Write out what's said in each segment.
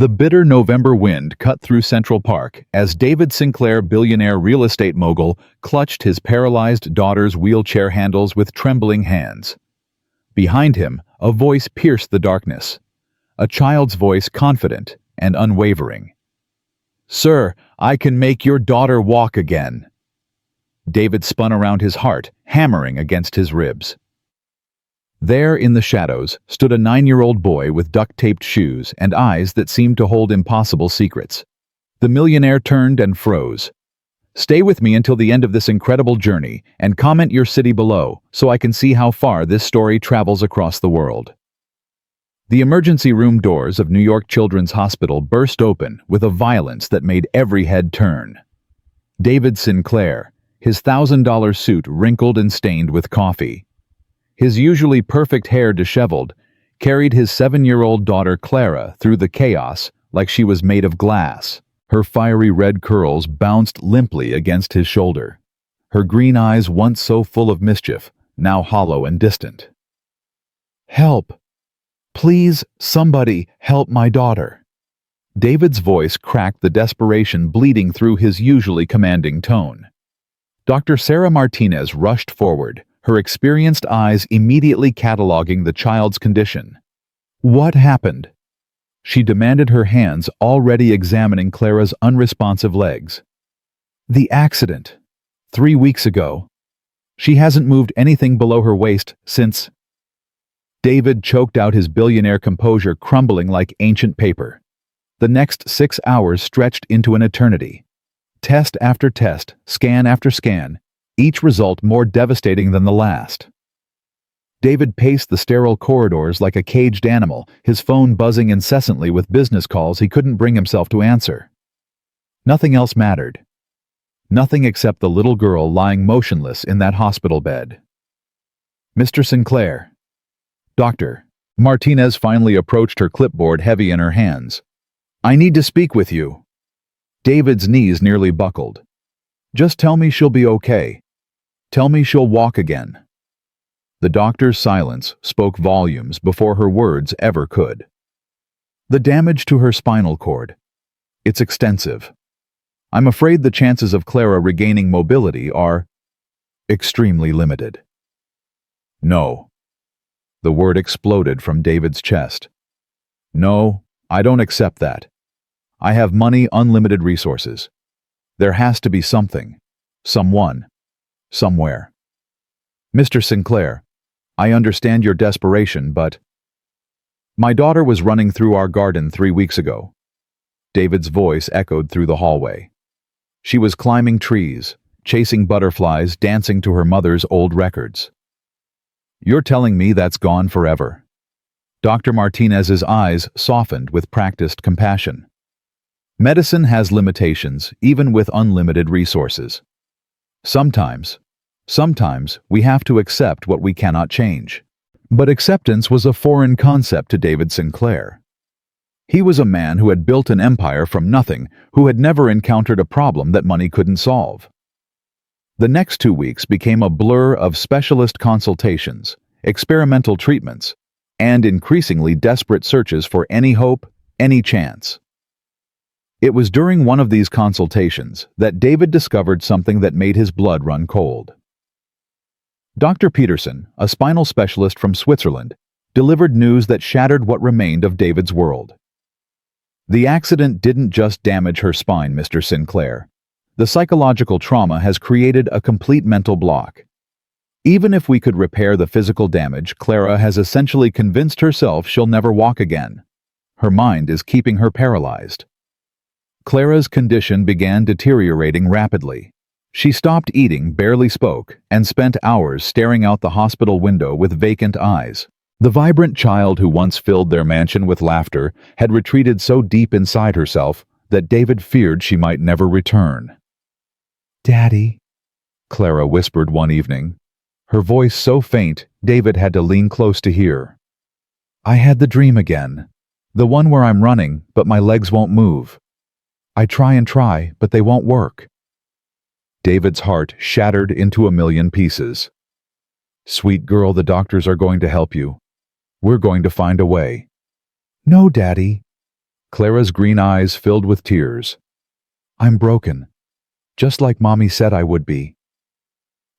The bitter November wind cut through Central Park as David Sinclair, billionaire real estate mogul, clutched his paralyzed daughter's wheelchair handles with trembling hands. Behind him, a voice pierced the darkness. A child's voice, confident and unwavering. "Sir, I can make your daughter walk again." David spun around his heart, hammering against his ribs. There in the shadows stood a 9-year-old boy with duct-taped shoes and eyes that seemed to hold impossible secrets. The millionaire turned and froze. "Stay with me until the end of this incredible journey and comment your city below so I can see how far this story travels across the world." The emergency room doors of New York Children's Hospital burst open with a violence that made every head turn. David Sinclair, his $1,000 suit wrinkled and stained with coffee, his usually perfect hair disheveled, carried his 7-year-old daughter Clara through the chaos like she was made of glass. Her fiery red curls bounced limply against his shoulder. Her green eyes, once so full of mischief, now hollow and distant. "Help! Please, somebody, help my daughter." David's voice cracked, the desperation bleeding through his usually commanding tone. Dr. Sarah Martinez rushed forward, her experienced eyes immediately cataloging the child's condition. "What happened?" she demanded, her hands already examining Clara's unresponsive legs. "The accident. 3 weeks ago. She hasn't moved anything below her waist since." David choked out, his billionaire composure crumbling like ancient paper. The next 6 hours stretched into an eternity. Test after test, scan after scan, each result more devastating than the last. David paced the sterile corridors like a caged animal, his phone buzzing incessantly with business calls he couldn't bring himself to answer. Nothing else mattered. Nothing except the little girl lying motionless in that hospital bed. "Mr. Sinclair." "Doctor." Martinez finally approached, her clipboard heavy in her hands. "I need to speak with you." David's knees nearly buckled. "Just tell me she'll be okay. Tell me she'll walk again." The doctor's silence spoke volumes before her words ever could. "The damage to her spinal cord. It's extensive. I'm afraid the chances of Clara regaining mobility are extremely limited." "No." The word exploded from David's chest. "No, I don't accept that. I have money, unlimited resources. There has to be something, someone, somewhere. Mr. Sinclair, I understand your desperation, but my daughter was running through our garden 3 weeks ago." David's voice echoed through the hallway. "She was climbing trees, chasing butterflies, dancing to her mother's old records." "You're telling me that's gone forever?" Dr. Martinez's eyes softened with practiced compassion. "Medicine has limitations, even with unlimited resources. Sometimes we have to accept what we cannot change." But acceptance was a foreign concept to David Sinclair. He was a man who had built an empire from nothing, who had never encountered a problem that money couldn't solve. The next 2 weeks became a blur of specialist consultations, experimental treatments, and increasingly desperate searches for any hope, any chance. It was during one of these consultations that David discovered something that made his blood run cold. Dr. Peterson, a spinal specialist from Switzerland, delivered news that shattered what remained of David's world. "The accident didn't just damage her spine, Mr. Sinclair. The psychological trauma has created a complete mental block. Even if we could repair the physical damage, Clara has essentially convinced herself she'll never walk again. Her mind is keeping her paralyzed." Clara's condition began deteriorating rapidly. She stopped eating, barely spoke, and spent hours staring out the hospital window with vacant eyes. The vibrant child who once filled their mansion with laughter had retreated so deep inside herself that David feared she might never return. "Daddy," Clara whispered one evening, her voice so faint David had to lean close to hear. "I had the dream again, the one where I'm running, but my legs won't move. I try and try, but they won't work." David's heart shattered into a million pieces. "Sweet girl, the doctors are going to help you. We're going to find a way." "No, Daddy." Clara's green eyes filled with tears. "I'm broken, just like Mommy said I would be."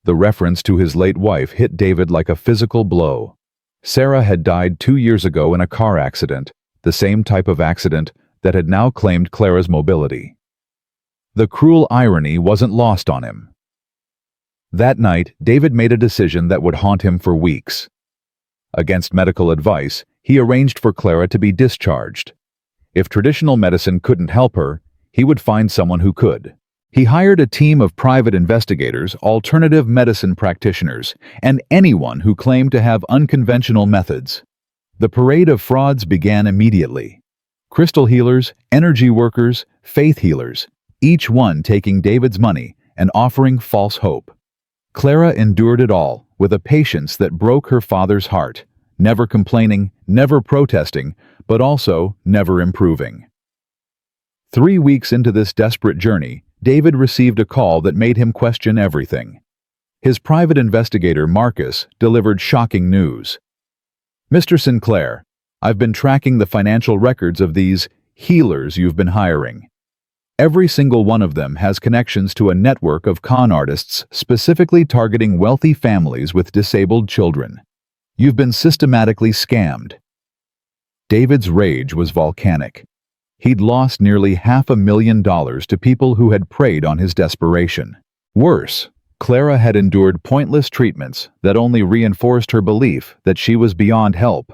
The reference to his late wife hit David like a physical blow. Sarah had died 2 years ago in a car accident, the same type of accident that had now claimed Clara's mobility. The cruel irony wasn't lost on him. That night, David made a decision that would haunt him for weeks. Against medical advice, he arranged for Clara to be discharged. If traditional medicine couldn't help her, he would find someone who could. He hired a team of private investigators, alternative medicine practitioners, and anyone who claimed to have unconventional methods. The parade of frauds began immediately. Crystal healers, energy workers, faith healers, each one taking David's money and offering false hope. Clara endured it all with a patience that broke her father's heart, never complaining, never protesting, but also never improving. 3 weeks into this desperate journey, David received a call that made him question everything. His private investigator, Marcus, delivered shocking news. "Mr. Sinclair, I've been tracking the financial records of these healers you've been hiring. Every single one of them has connections to a network of con artists specifically targeting wealthy families with disabled children. You've been systematically scammed." David's rage was volcanic. He'd lost nearly $500,000 to people who had preyed on his desperation. Worse, Clara had endured pointless treatments that only reinforced her belief that she was beyond help.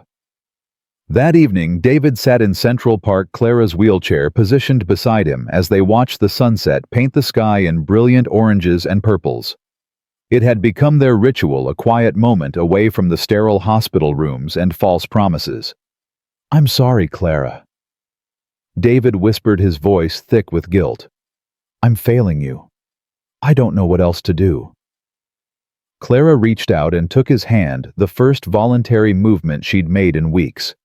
That evening, David sat in Central Park, Clara's wheelchair positioned beside him as they watched the sunset paint the sky in brilliant oranges and purples. It had become their ritual, a quiet moment away from the sterile hospital rooms and false promises. "I'm sorry, Clara." David whispered, his voice thick with guilt. "I'm failing you. I don't know what else to do." Clara reached out and took his hand, the first voluntary movement she'd made in weeks.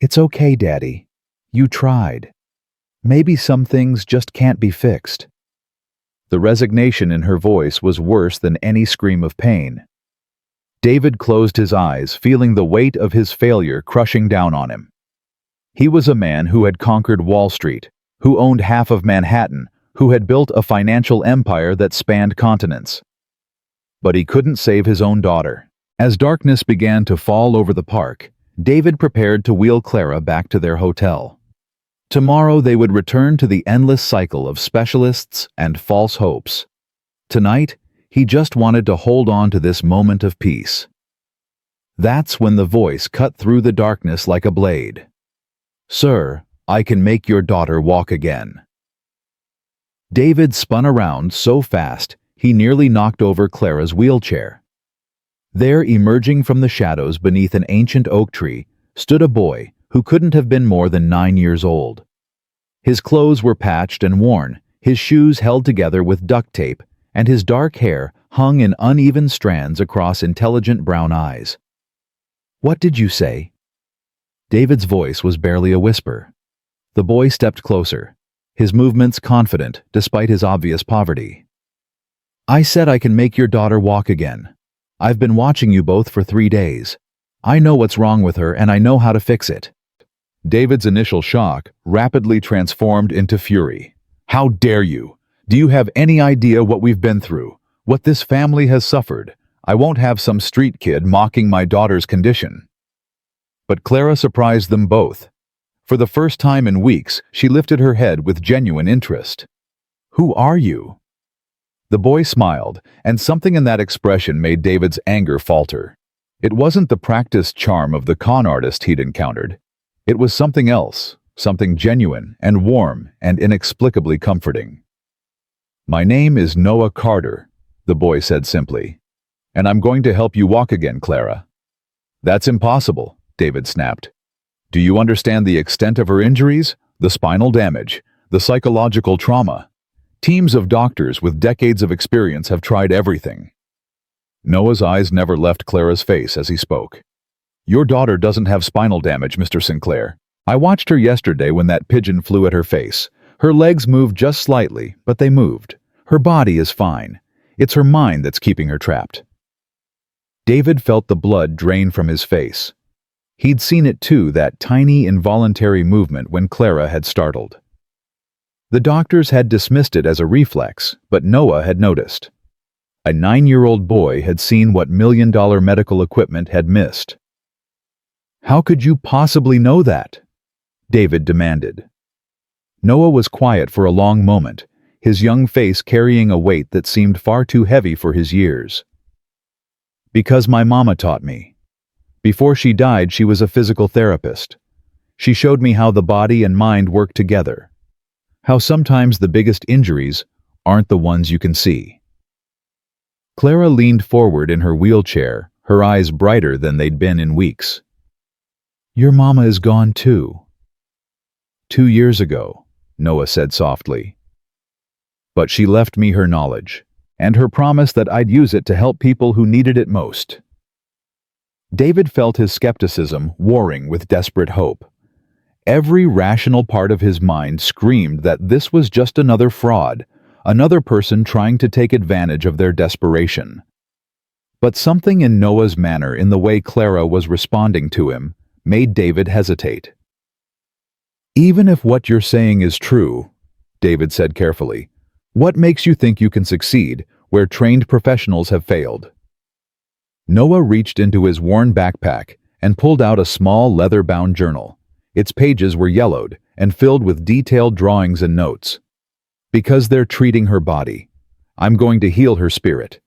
"It's okay, Daddy. You tried. Maybe some things just can't be fixed." The resignation in her voice was worse than any scream of pain. David closed his eyes, feeling the weight of his failure crushing down on him. He was a man who had conquered Wall Street, who owned half of Manhattan, who had built a financial empire that spanned continents. But he couldn't save his own daughter. As darkness began to fall over the park, David prepared to wheel Clara back to their hotel. Tomorrow they would return to the endless cycle of specialists and false hopes. Tonight, he just wanted to hold on to this moment of peace. That's when the voice cut through the darkness like a blade. "Sir, I can make your daughter walk again." David spun around so fast, he nearly knocked over Clara's wheelchair. There, emerging from the shadows beneath an ancient oak tree, stood a boy who couldn't have been more than 9 years old. His clothes were patched and worn, his shoes held together with duct tape, and his dark hair hung in uneven strands across intelligent brown eyes. "What did you say?" David's voice was barely a whisper. The boy stepped closer, his movements confident despite his obvious poverty. "I said I can make your daughter walk again. I've been watching you both for 3 days. I know what's wrong with her and I know how to fix it." David's initial shock rapidly transformed into fury. "How dare you? Do you have any idea what we've been through? What this family has suffered? I won't have some street kid mocking my daughter's condition." But Clara surprised them both. For the first time in weeks, she lifted her head with genuine interest. "Who are you?" The boy smiled, and something in that expression made David's anger falter. It wasn't the practiced charm of the con artist he'd encountered. It was something else, something genuine and warm and inexplicably comforting. "My name is Noah Carter," the boy said simply, "and I'm going to help you walk again, Clara." "That's impossible," David snapped. "Do you understand the extent of her injuries? The spinal damage, the psychological trauma? Teams of doctors with decades of experience have tried everything." Noah's eyes never left Clara's face as he spoke. "Your daughter doesn't have spinal damage, Mr. Sinclair. I watched her yesterday when that pigeon flew at her face. Her legs moved just slightly, but they moved. Her body is fine. It's her mind that's keeping her trapped." David felt the blood drain from his face. He'd seen it too, that tiny involuntary movement when Clara had startled. The doctors had dismissed it as a reflex, but Noah had noticed. A 9-year-old boy had seen what million-dollar medical equipment had missed. "How could you possibly know that?" David demanded. Noah was quiet for a long moment, his young face carrying a weight that seemed far too heavy for his years. "Because my mama taught me. Before she died, she was a physical therapist. She showed me how the body and mind work together. How sometimes the biggest injuries aren't the ones you can see." Clara leaned forward in her wheelchair, her eyes brighter than they'd been in weeks. "Your mama is gone too." "2 years ago," Noah said softly. "But she left me her knowledge, and her promise that I'd use it to help people who needed it most." David felt his skepticism warring with desperate hope. Every rational part of his mind screamed that this was just another fraud, another person trying to take advantage of their desperation. But something in Noah's manner, in the way Clara was responding to him, made David hesitate. "Even if what you're saying is true," David said carefully, "what makes you think you can succeed where trained professionals have failed?" Noah reached into his worn backpack and pulled out a small leather-bound journal. Its pages were yellowed and filled with detailed drawings and notes. "Because they're treating her body. I'm going to heal her spirit."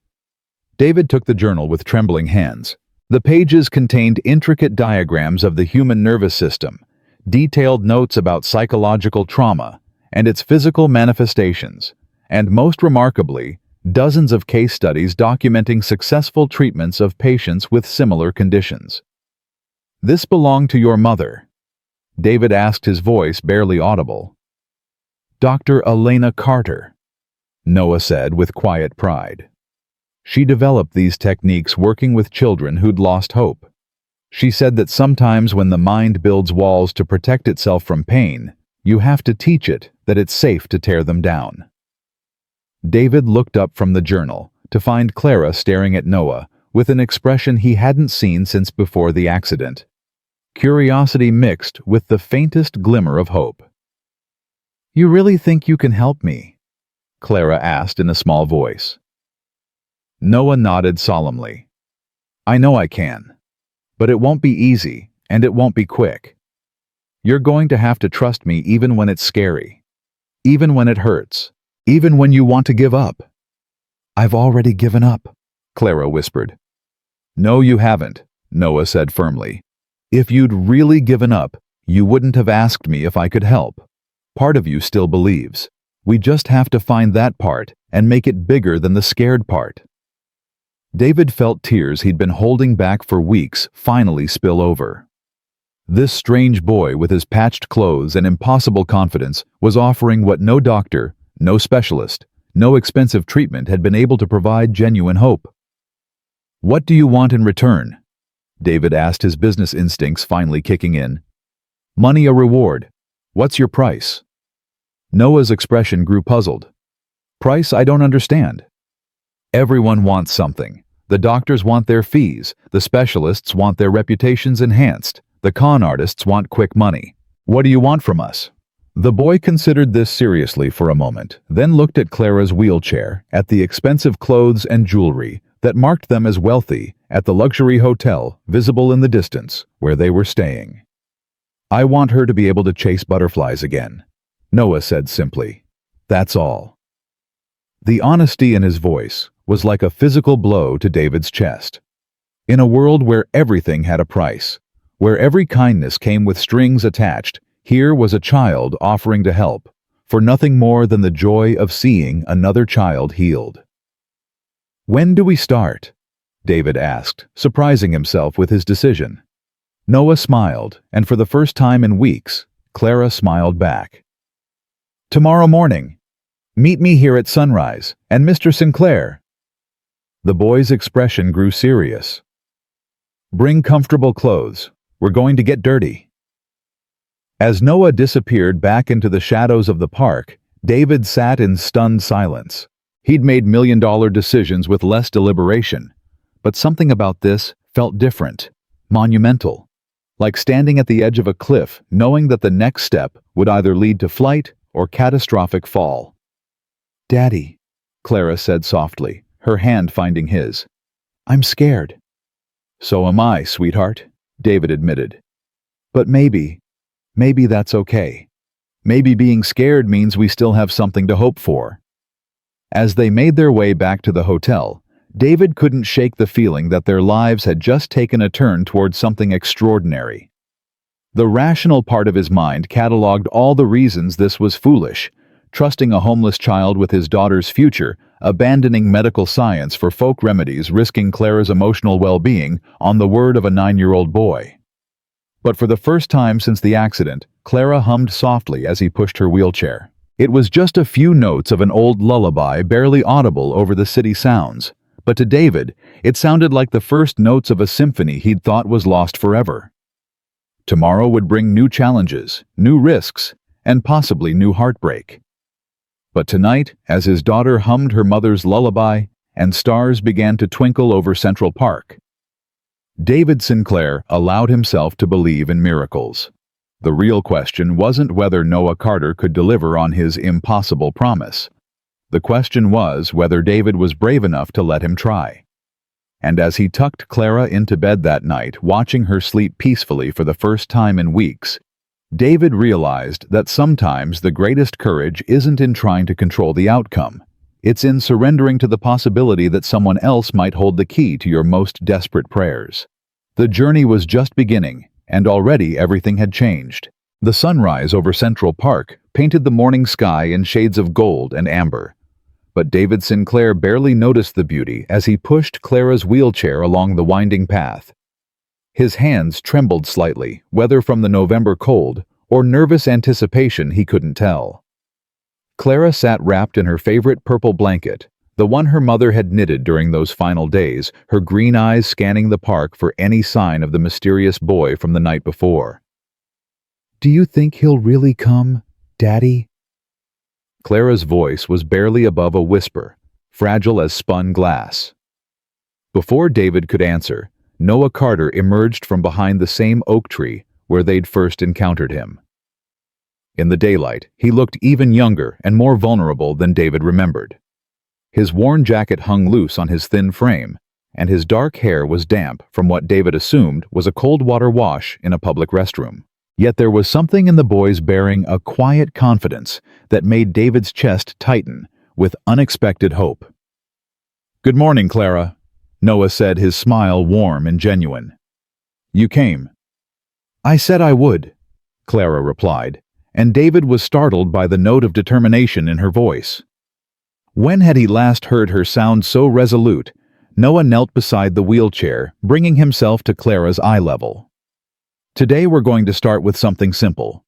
David took the journal with trembling hands. The pages contained intricate diagrams of the human nervous system, detailed notes about psychological trauma and its physical manifestations, and most remarkably, dozens of case studies documenting successful treatments of patients with similar conditions. "This belonged to your mother?" David asked, his voice barely audible. "Dr. Elena Carter," Noah said with quiet pride. "She developed these techniques working with children who'd lost hope. She said that sometimes when the mind builds walls to protect itself from pain, you have to teach it that it's safe to tear them down." David looked up from the journal to find Clara staring at Noah with an expression he hadn't seen since before the accident. Curiosity mixed with the faintest glimmer of hope. "You really think you can help me?" Clara asked in a small voice. Noah nodded solemnly. "I know I can. But it won't be easy, and it won't be quick. You're going to have to trust me even when it's scary. Even when it hurts. Even when you want to give up." "I've already given up," Clara whispered. "No, you haven't," Noah said firmly. "If you'd really given up, you wouldn't have asked me if I could help. Part of you still believes. We just have to find that part and make it bigger than the scared part." David felt tears he'd been holding back for weeks finally spill over. This strange boy with his patched clothes and impossible confidence was offering what no doctor, no specialist, no expensive treatment had been able to provide: genuine hope. "What do you want in return?" David asked, his business instincts finally kicking in. "Money or reward? What's your price?" Noah's expression grew puzzled. "Price? I don't understand." "Everyone wants something. The doctors want their fees, the specialists want their reputations enhanced, the con artists want quick money. What do you want from us?" The boy considered this seriously for a moment, then looked at Clara's wheelchair, at the expensive clothes and jewelry that marked them as wealthy, at the luxury hotel visible in the distance where they were staying. "I want her to be able to chase butterflies again," Noah said simply. "That's all." The honesty in his voice was like a physical blow to David's chest. In a world where everything had a price, where every kindness came with strings attached, here was a child offering to help, for nothing more than the joy of seeing another child healed. "When do we start?" David asked, surprising himself with his decision. Noah smiled, and for the first time in weeks, Clara smiled back. "Tomorrow morning. Meet me here at sunrise, and Mr. Sinclair." The boy's expression grew serious. "Bring comfortable clothes. We're going to get dirty." As Noah disappeared back into the shadows of the park, David sat in stunned silence. He'd made million-dollar decisions with less deliberation, but something about this felt different, monumental. like standing at the edge of a cliff, knowing that the next step would either lead to flight or catastrophic fall. "Daddy," Clara said softly, her hand finding his. "I'm scared." "So am I, sweetheart," David admitted. "But maybe that's okay. Maybe being scared means we still have something to hope for." As they made their way back to the hotel, David couldn't shake the feeling that their lives had just taken a turn towards something extraordinary. The rational part of his mind cataloged all the reasons this was foolish: trusting a homeless child with his daughter's future, abandoning medical science for folk remedies, risking Clara's emotional well-being on the word of a 9-year-old boy. But for the first time since the accident, Clara hummed softly as he pushed her wheelchair. It was just a few notes of an old lullaby, barely audible over the city sounds. But to David, it sounded like the first notes of a symphony he'd thought was lost forever. Tomorrow would bring new challenges, new risks, and possibly new heartbreak. But tonight, as his daughter hummed her mother's lullaby and stars began to twinkle over Central Park, David Sinclair allowed himself to believe in miracles. The real question wasn't whether Noah Carter could deliver on his impossible promise. The question was whether David was brave enough to let him try. And as he tucked Clara into bed that night, watching her sleep peacefully for the first time in weeks, David realized that sometimes the greatest courage isn't in trying to control the outcome. It's in surrendering to the possibility that someone else might hold the key to your most desperate prayers. The journey was just beginning, and already everything had changed. The sunrise over Central Park painted the morning sky in shades of gold and amber. But David Sinclair barely noticed the beauty as he pushed Clara's wheelchair along the winding path. His hands trembled slightly, whether from the November cold or nervous anticipation he couldn't tell. Clara sat wrapped in her favorite purple blanket, the one her mother had knitted during those final days, her green eyes scanning the park for any sign of the mysterious boy from the night before. "Do you think he'll really come, Daddy?" Clara's voice was barely above a whisper, fragile as spun glass. Before David could answer, Noah Carter emerged from behind the same oak tree where they'd first encountered him. In the daylight, he looked even younger and more vulnerable than David remembered. His worn jacket hung loose on his thin frame, and his dark hair was damp from what David assumed was a cold water wash in a public restroom. Yet there was something in the boy's bearing, a quiet confidence that made David's chest tighten with unexpected hope. "Good morning, Clara," Noah said, his smile warm and genuine. "You came." "I said I would," Clara replied, and David was startled by the note of determination in her voice. When had he last heard her sound so resolute? Noah knelt beside the wheelchair, bringing himself to Clara's eye level. "Today we're going to start with something simple.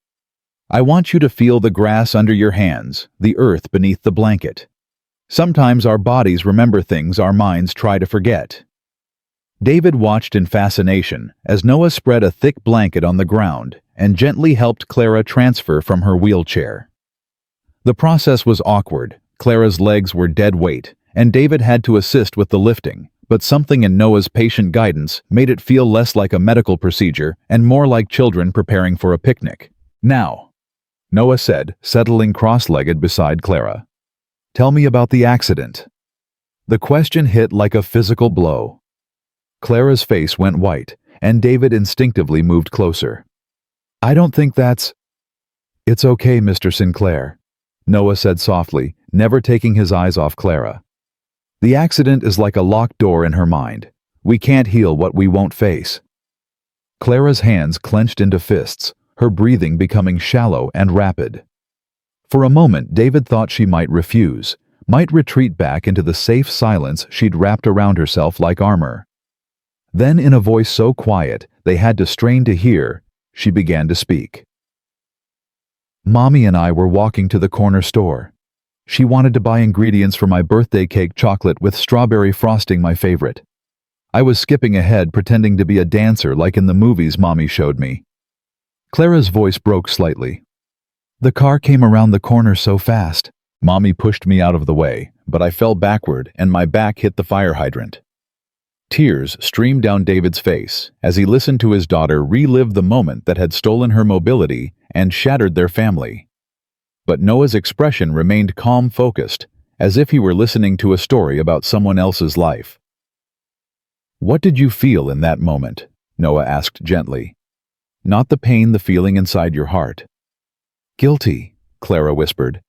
I want you to feel the grass under your hands, the earth beneath the blanket. Sometimes our bodies remember things our minds try to forget." David watched in fascination as Noah spread a thick blanket on the ground and gently helped Clara transfer from her wheelchair. The process was awkward. Clara's legs were dead weight, and David had to assist with the lifting, but something in Noah's patient guidance made it feel less like a medical procedure and more like children preparing for a picnic. "Now," Noah said, settling cross-legged beside Clara, "tell me about the accident." The question hit like a physical blow. Clara's face went white, and David instinctively moved closer. "I don't think that's—" "It's okay, Mr. Sinclair," Noah said softly, never taking his eyes off Clara. "The accident is like a locked door in her mind. We can't heal what we won't face." Clara's hands clenched into fists, her breathing becoming shallow and rapid. For a moment, David thought she might refuse, might retreat back into the safe silence she'd wrapped around herself like armor. Then, in a voice so quiet they had to strain to hear, she began to speak. "Mommy and I were walking to the corner store. She wanted to buy ingredients for my birthday cake chocolate with strawberry frosting, my favorite. I was skipping ahead, pretending to be a dancer like in the movies Mommy showed me." Clara's voice broke slightly. "The car came around the corner so fast. Mommy pushed me out of the way, but I fell backward and my back hit the fire hydrant." Tears streamed down David's face as he listened to his daughter relive the moment that had stolen her mobility and shattered their family. But Noah's expression remained calm-focused, as if he were listening to a story about someone else's life. "What did you feel in that moment?" Noah asked gently. "Not the pain, the feeling inside your heart." "Guilty," Clara whispered.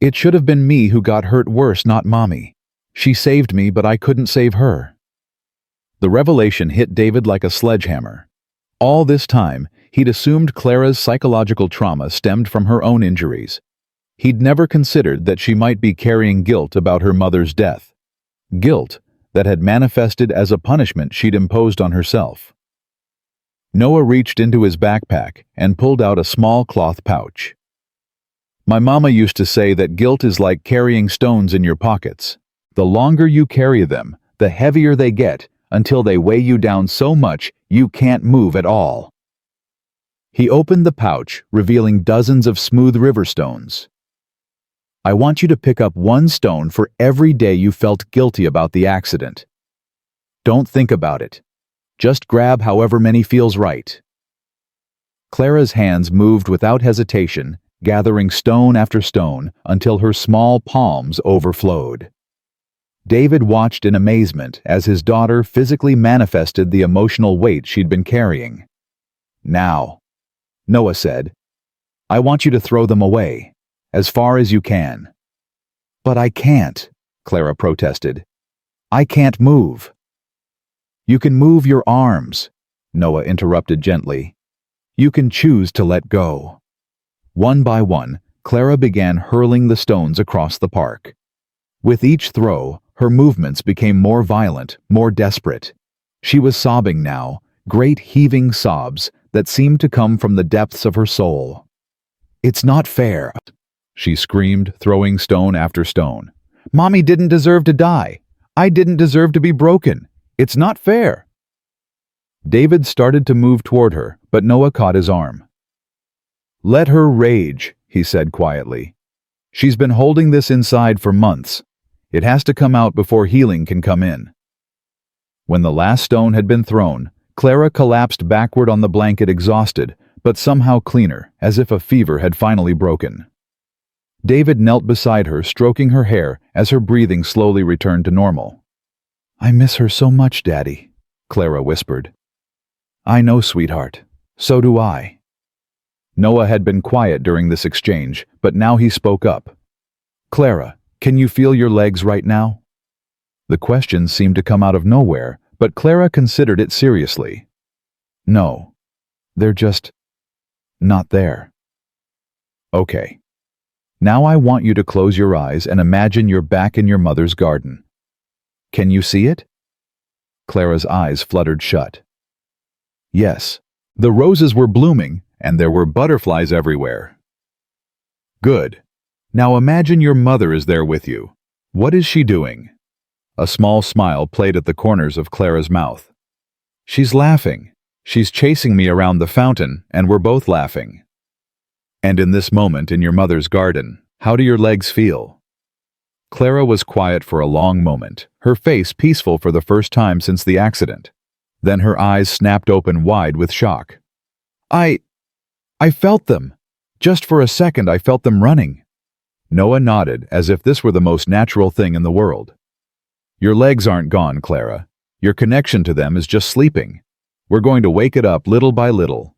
"It should have been me who got hurt worse, not Mommy. She saved me, but I couldn't save her." The revelation hit David like a sledgehammer. All this time, he'd assumed Clara's psychological trauma stemmed from her own injuries. He'd never considered that she might be carrying guilt about her mother's death. Guilt that had manifested as a punishment she'd imposed on herself. Noah reached into his backpack and pulled out a small cloth pouch. "My mama used to say that guilt is like carrying stones in your pockets. The longer you carry them, the heavier they get, until they weigh you down so much you can't move at all." He opened the pouch, revealing dozens of smooth river stones. "I want you to pick up one stone for every day you felt guilty about the accident. Don't think about it. Just grab however many feels right." Clara's hands moved without hesitation, gathering stone after stone until her small palms overflowed. David watched in amazement as his daughter physically manifested the emotional weight she'd been carrying. "Now," Noah said, "I want you to throw them away, as far as you can." "But I can't," Clara protested. "I can't move." "You can move your arms," Noah interrupted gently. "You can choose to let go." One by one, Clara began hurling the stones across the park. With each throw, her movements became more violent, more desperate. She was sobbing now, great heaving sobs that seemed to come from the depths of her soul. "It's not fair," she screamed, throwing stone after stone. "Mommy didn't deserve to die. I didn't deserve to be broken. It's not fair." David started to move toward her, but Noah caught his arm. "Let her rage," he said quietly. "She's been holding this inside for months. It has to come out before healing can come in." When the last stone had been thrown, Clara collapsed backward on the blanket, exhausted, but somehow cleaner, as if a fever had finally broken. David knelt beside her, stroking her hair as her breathing slowly returned to normal. "I miss her so much, Daddy," Clara whispered. "I know, sweetheart. So do I." Noah had been quiet during this exchange, but now he spoke up. "Clara, can you feel your legs right now?" The question seemed to come out of nowhere, but Clara considered it seriously. "No, they're just not there." "Okay. Now I want you to close your eyes and imagine you're back in your mother's garden. Can you see it?" Clara's eyes fluttered shut. Yes, the roses were blooming, and there were butterflies everywhere. "Good. Now imagine your mother is there with you. What is she doing?" A small smile played at the corners of Clara's mouth. "She's laughing. She's chasing me around the fountain, and we're both laughing." "And in this moment in your mother's garden, how do your legs feel?" Clara was quiet for a long moment, her face peaceful for the first time since the accident. Then her eyes snapped open wide with shock. I felt them. Just for a second I felt them running." Noah nodded as if this were the most natural thing in the world. "Your legs aren't gone, Clara. Your connection to them is just sleeping. We're going to wake it up little by little."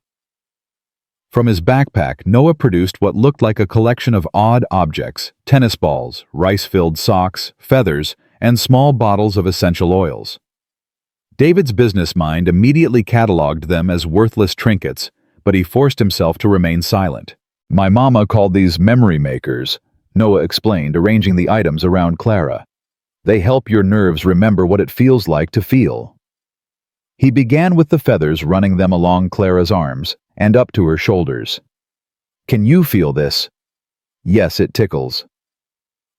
From his backpack, Noah produced what looked like a collection of odd objects: tennis balls, rice-filled socks, feathers, and small bottles of essential oils. David's business mind immediately cataloged them as worthless trinkets, but he forced himself to remain silent. "My mama called these memory makers," Noah explained, arranging the items around Clara. "They help your nerves remember what it feels like to feel." He began with the feathers, running them along Clara's arms and up to her shoulders. "Can you feel this?" "Yes, it tickles."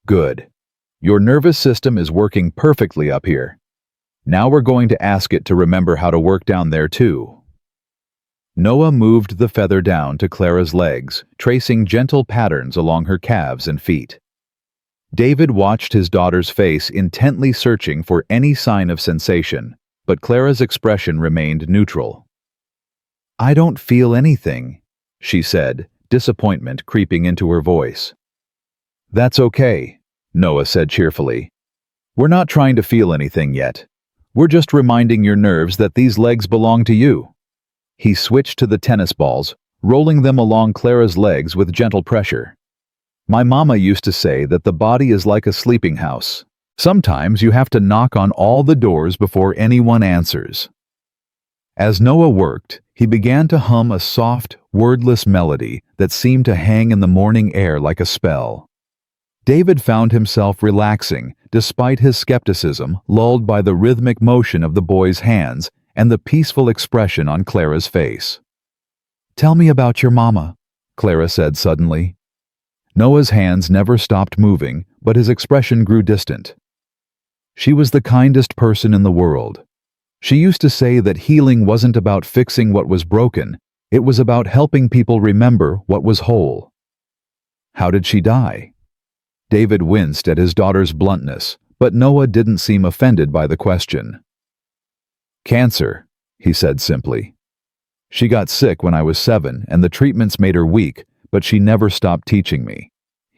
"Good. Your nervous system is working perfectly up here. Now we're going to ask it to remember how to work down there too." Noah moved the feather down to Clara's legs, tracing gentle patterns along her calves and feet. David watched his daughter's face, intently searching for any sign of sensation, but Clara's expression remained neutral. "I don't feel anything," she said, disappointment creeping into her voice. "That's okay," Noah said cheerfully. "We're not trying to feel anything yet. We're just reminding your nerves that these legs belong to you." He switched to the tennis balls, rolling them along Clara's legs with gentle pressure. "My mama used to say that the body is like a sleeping house. Sometimes you have to knock on all the doors before anyone answers." As Noah worked, he began to hum a soft, wordless melody that seemed to hang in the morning air like a spell. David found himself relaxing, despite his skepticism, lulled by the rhythmic motion of the boy's hands and the peaceful expression on Clara's face. "Tell me about your mama," Clara said suddenly. Noah's hands never stopped moving, but his expression grew distant. "She was the kindest person in the world. She used to say that healing wasn't about fixing what was broken, it was about helping people remember what was whole." "How did she die?" David winced at his daughter's bluntness, but Noah didn't seem offended by the question. "Cancer," he said simply. "She got sick when I was 7 and the treatments made her weak, but she never stopped teaching me.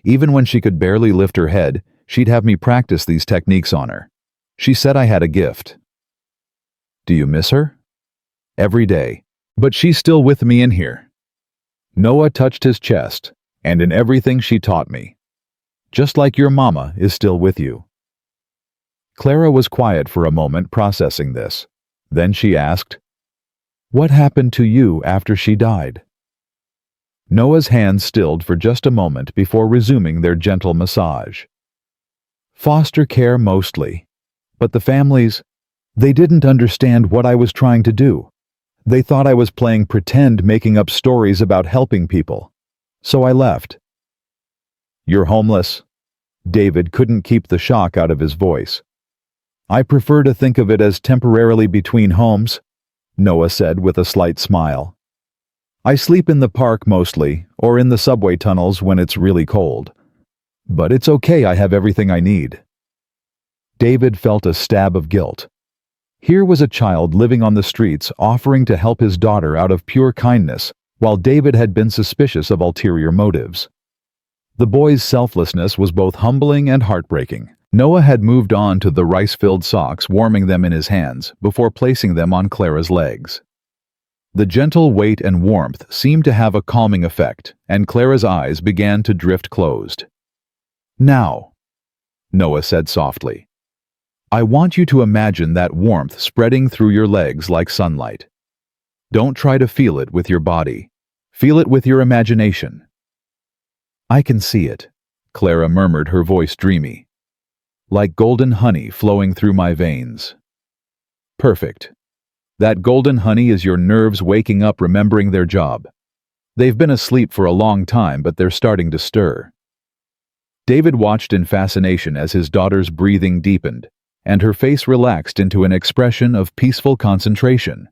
Even when she could barely lift her head, she'd have me practice these techniques on her. She said I had a gift." "Do you miss her?" "Every day. But she's still with me in here." Noah touched his chest, "And in everything she taught me. Just like your mama is still with you." Clara was quiet for a moment processing this. Then she asked, "What happened to you after she died?" Noah's hands stilled for just a moment before resuming their gentle massage. "Foster care mostly. But the families, they didn't understand what I was trying to do. They thought I was playing pretend, making up stories about helping people. So I left." "You're homeless?" David couldn't keep the shock out of his voice. "I prefer to think of it as temporarily between homes," Noah said with a slight smile. "I sleep in the park mostly, or in the subway tunnels when it's really cold. But it's okay, I have everything I need." David felt a stab of guilt. Here was a child living on the streets offering to help his daughter out of pure kindness, while David had been suspicious of ulterior motives. The boy's selflessness was both humbling and heartbreaking. Noah had moved on to the rice-filled socks, warming them in his hands, before placing them on Clara's legs. The gentle weight and warmth seemed to have a calming effect, and Clara's eyes began to drift closed. "Now," Noah said softly, "I want you to imagine that warmth spreading through your legs like sunlight. Don't try to feel it with your body. Feel it with your imagination." "I can see it," Clara murmured, her voice dreamy. "Like golden honey flowing through my veins." "Perfect. That golden honey is your nerves waking up, remembering their job. They've been asleep for a long time, but they're starting to stir." David watched in fascination as his daughter's breathing deepened, and her face relaxed into an expression of peaceful concentration.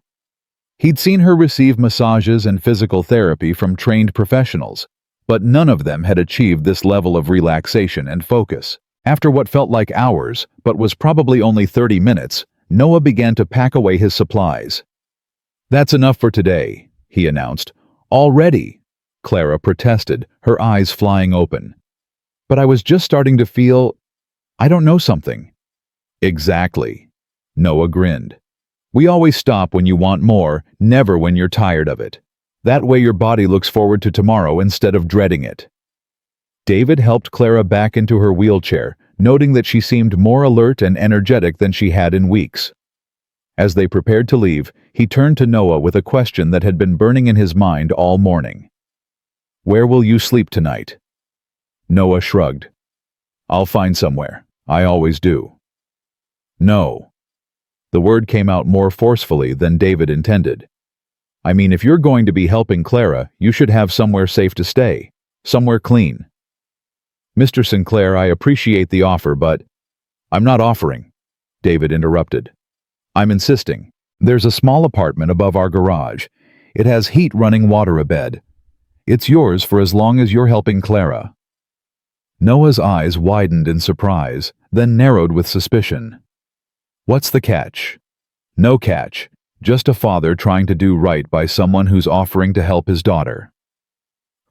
He'd seen her receive massages and physical therapy from trained professionals, but none of them had achieved this level of relaxation and focus. After what felt like hours, but was probably only 30 minutes, Noah began to pack away his supplies. "That's enough for today," he announced. "Already?" Clara protested, her eyes flying open. "But I was just starting to feel, I don't know, something." "Exactly." Noah grinned. "We always stop when you want more, never when you're tired of it. That way your body looks forward to tomorrow instead of dreading it." David helped Clara back into her wheelchair, noting that she seemed more alert and energetic than she had in weeks. As they prepared to leave, he turned to Noah with a question that had been burning in his mind all morning. "Where will you sleep tonight?" Noah shrugged. "I'll find somewhere. I always do." "No." The word came out more forcefully than David intended. "I mean, if you're going to be helping Clara, you should have somewhere safe to stay. Somewhere clean." "Mr. Sinclair, I appreciate the offer, but—" "I'm not offering," David interrupted. "I'm insisting. There's a small apartment above our garage. It has heat, running water, a bed. It's yours for as long as you're helping Clara." Noah's eyes widened in surprise, then narrowed with suspicion. "What's the catch?" No catch, just a father trying to do right by someone who's offering to help his daughter.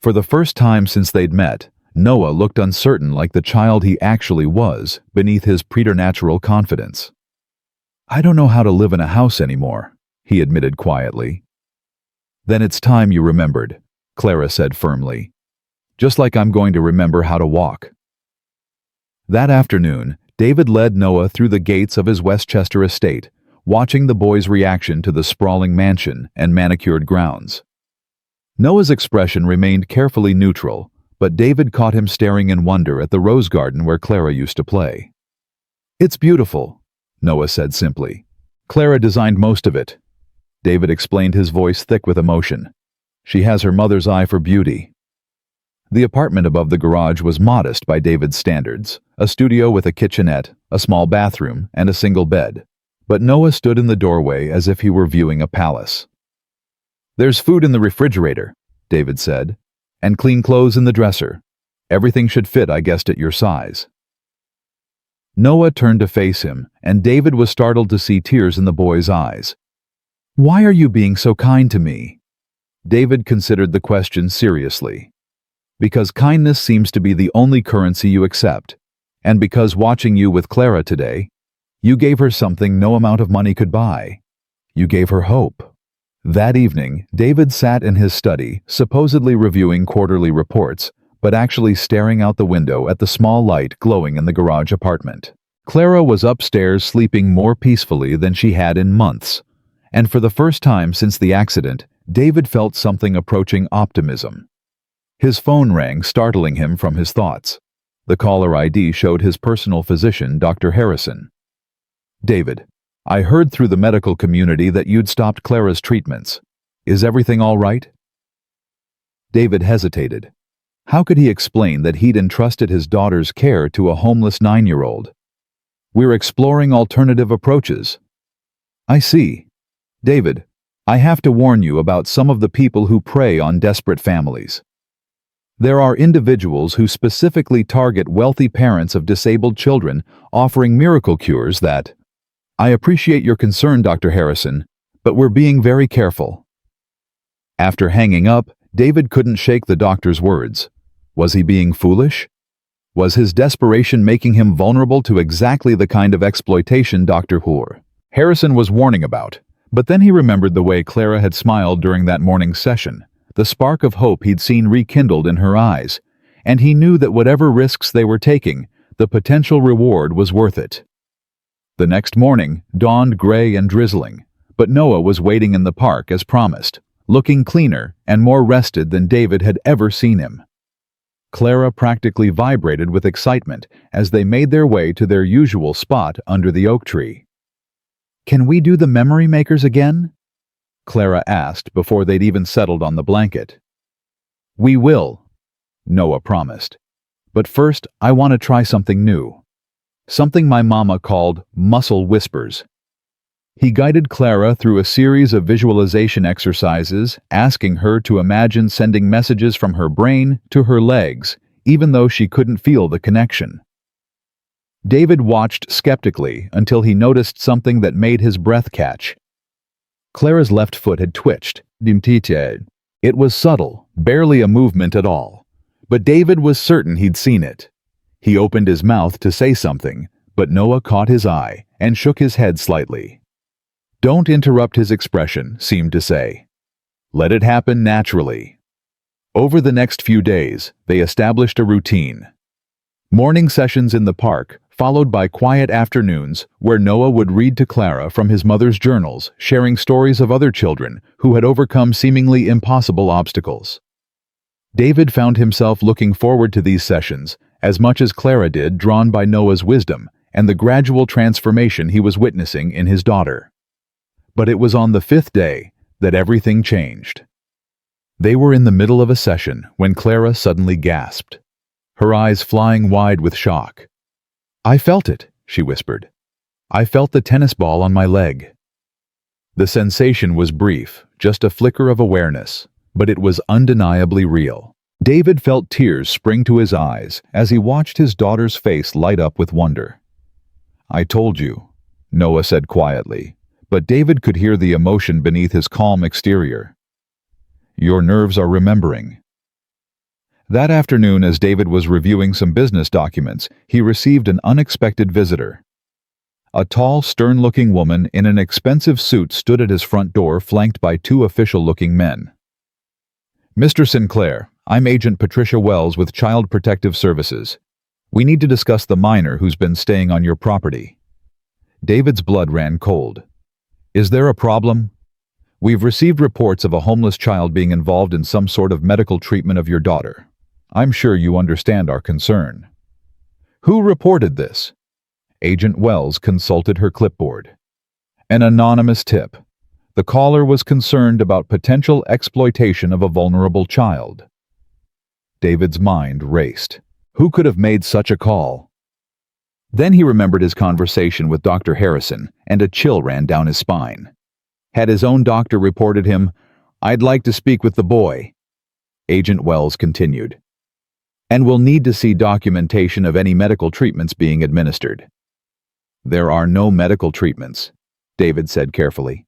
For the first time since they'd met, Noah looked uncertain, like the child he actually was, beneath his preternatural confidence. "I don't know how to live in a house anymore," he admitted quietly. "Then it's time you remembered," Clara said firmly. "Just like I'm going to remember how to walk." That afternoon, David led Noah through the gates of his Westchester estate, watching the boy's reaction to the sprawling mansion and manicured grounds. Noah's expression remained carefully neutral, but David caught him staring in wonder at the rose garden where Clara used to play. "It's beautiful," Noah said simply. "Clara designed most of it." David explained, his voice thick with emotion. "She has her mother's eye for beauty." The apartment above the garage was modest by David's standards, a studio with a kitchenette, a small bathroom, and a single bed. But Noah stood in the doorway as if he were viewing a palace. "There's food in the refrigerator," David said, "and clean clothes in the dresser. Everything should fit, I guessed, at your size." Noah turned to face him, and David was startled to see tears in the boy's eyes. "Why are you being so kind to me?" David considered the question seriously. "Because kindness seems to be the only currency you accept, and because watching you with Clara today, you gave her something no amount of money could buy. You gave her hope." That evening, David sat in his study, supposedly reviewing quarterly reports, but actually staring out the window at the small light glowing in the garage apartment. Clara was upstairs sleeping more peacefully than she had in months, and for the first time since the accident, David felt something approaching optimism. His phone rang, startling him from his thoughts. The caller ID showed his personal physician, Dr. Harrison. "David, I heard through the medical community that you'd stopped Clara's treatments. Is everything all right?" David hesitated. How could he explain that he'd entrusted his daughter's care to a homeless 9-year-old? "We're exploring alternative approaches." "I see. David, I have to warn you about some of the people who prey on desperate families. There are individuals who specifically target wealthy parents of disabled children, offering miracle cures that—" "I appreciate your concern, Dr. Harrison, but we're being very careful." After hanging up, David couldn't shake the doctor's words. Was he being foolish? Was his desperation making him vulnerable to exactly the kind of exploitation Dr. Harrison was warning about? But then he remembered the way Clara had smiled during that morning's session, the spark of hope he'd seen rekindled in her eyes, and he knew that whatever risks they were taking, the potential reward was worth it. The next morning dawned gray and drizzling, but Noah was waiting in the park as promised, looking cleaner and more rested than David had ever seen him. Clara practically vibrated with excitement as they made their way to their usual spot under the oak tree. "Can we do the memory makers again?" Clara asked before they'd even settled on the blanket. "We will," Noah promised. "But first, I want to try something new. Something my mama called muscle whispers." He guided Clara through a series of visualization exercises, asking her to imagine sending messages from her brain to her legs, even though she couldn't feel the connection. David watched skeptically until he noticed something that made his breath catch. Clara's left foot had twitched. It was subtle, barely a movement at all, but David was certain he'd seen it. He opened his mouth to say something, but Noah caught his eye and shook his head slightly. "Don't interrupt his expression," seemed to say. "Let it happen naturally." Over the next few days, they established a routine. Morning sessions in the park, followed by quiet afternoons where Noah would read to Clara from his mother's journals, sharing stories of other children who had overcome seemingly impossible obstacles. David found himself looking forward to these sessions as much as Clara did, drawn by Noah's wisdom and the gradual transformation he was witnessing in his daughter. But it was on the 5th day that everything changed. They were in the middle of a session when Clara suddenly gasped, her eyes flying wide with shock. "I felt it," she whispered. "I felt the tennis ball on my leg." The sensation was brief, just a flicker of awareness, but it was undeniably real. David felt tears spring to his eyes as he watched his daughter's face light up with wonder. "I told you," Noah said quietly, but David could hear the emotion beneath his calm exterior. Your nerves are remembering. That afternoon, as David was reviewing some business documents, he received an unexpected visitor. A tall, stern-looking woman in an expensive suit stood at his front door, flanked by two official-looking men. Mr. Sinclair, I'm Agent Patricia Wells with Child Protective Services. We need to discuss the minor who's been staying on your property. David's blood ran cold. Is there a problem? We've received reports of a homeless child being involved in some sort of medical treatment of your daughter. I'm sure you understand our concern. Who reported this? Agent Wells consulted her clipboard. An anonymous tip. The caller was concerned about potential exploitation of a vulnerable child. David's mind raced. Who could have made such a call? Then he remembered his conversation with Dr. Harrison, and a chill ran down his spine. Had his own doctor reported him, "I'd like to speak with the boy." Agent Wells continued. And we'll need to see documentation of any medical treatments being administered. There are no medical treatments, David said carefully.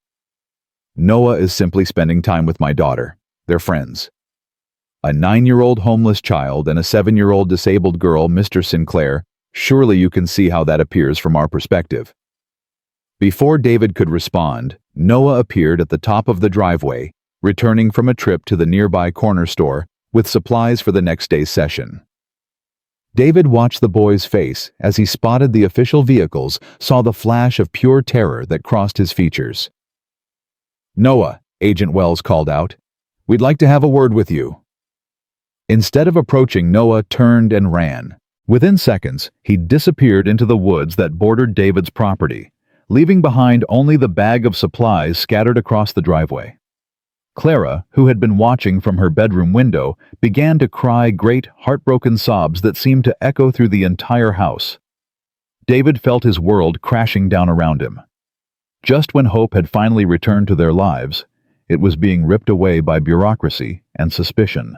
Noah is simply spending time with my daughter. They're friends. A 9-year-old homeless child and a 7-year-old disabled girl, Mr. Sinclair. Surely you can see how that appears from our perspective. Before David could respond, Noah appeared at the top of the driveway, returning from a trip to the nearby corner store with supplies for the next day's session. David watched the boy's face as he spotted the official vehicles, saw the flash of pure terror that crossed his features. Noah, Agent Wells called out, we'd like to have a word with you. Instead of approaching, Noah turned and ran. Within seconds, he disappeared into the woods that bordered David's property, leaving behind only the bag of supplies scattered across the driveway. Clara, who had been watching from her bedroom window, began to cry great, heartbroken sobs that seemed to echo through the entire house. David felt his world crashing down around him. Just when hope had finally returned to their lives, it was being ripped away by bureaucracy and suspicion.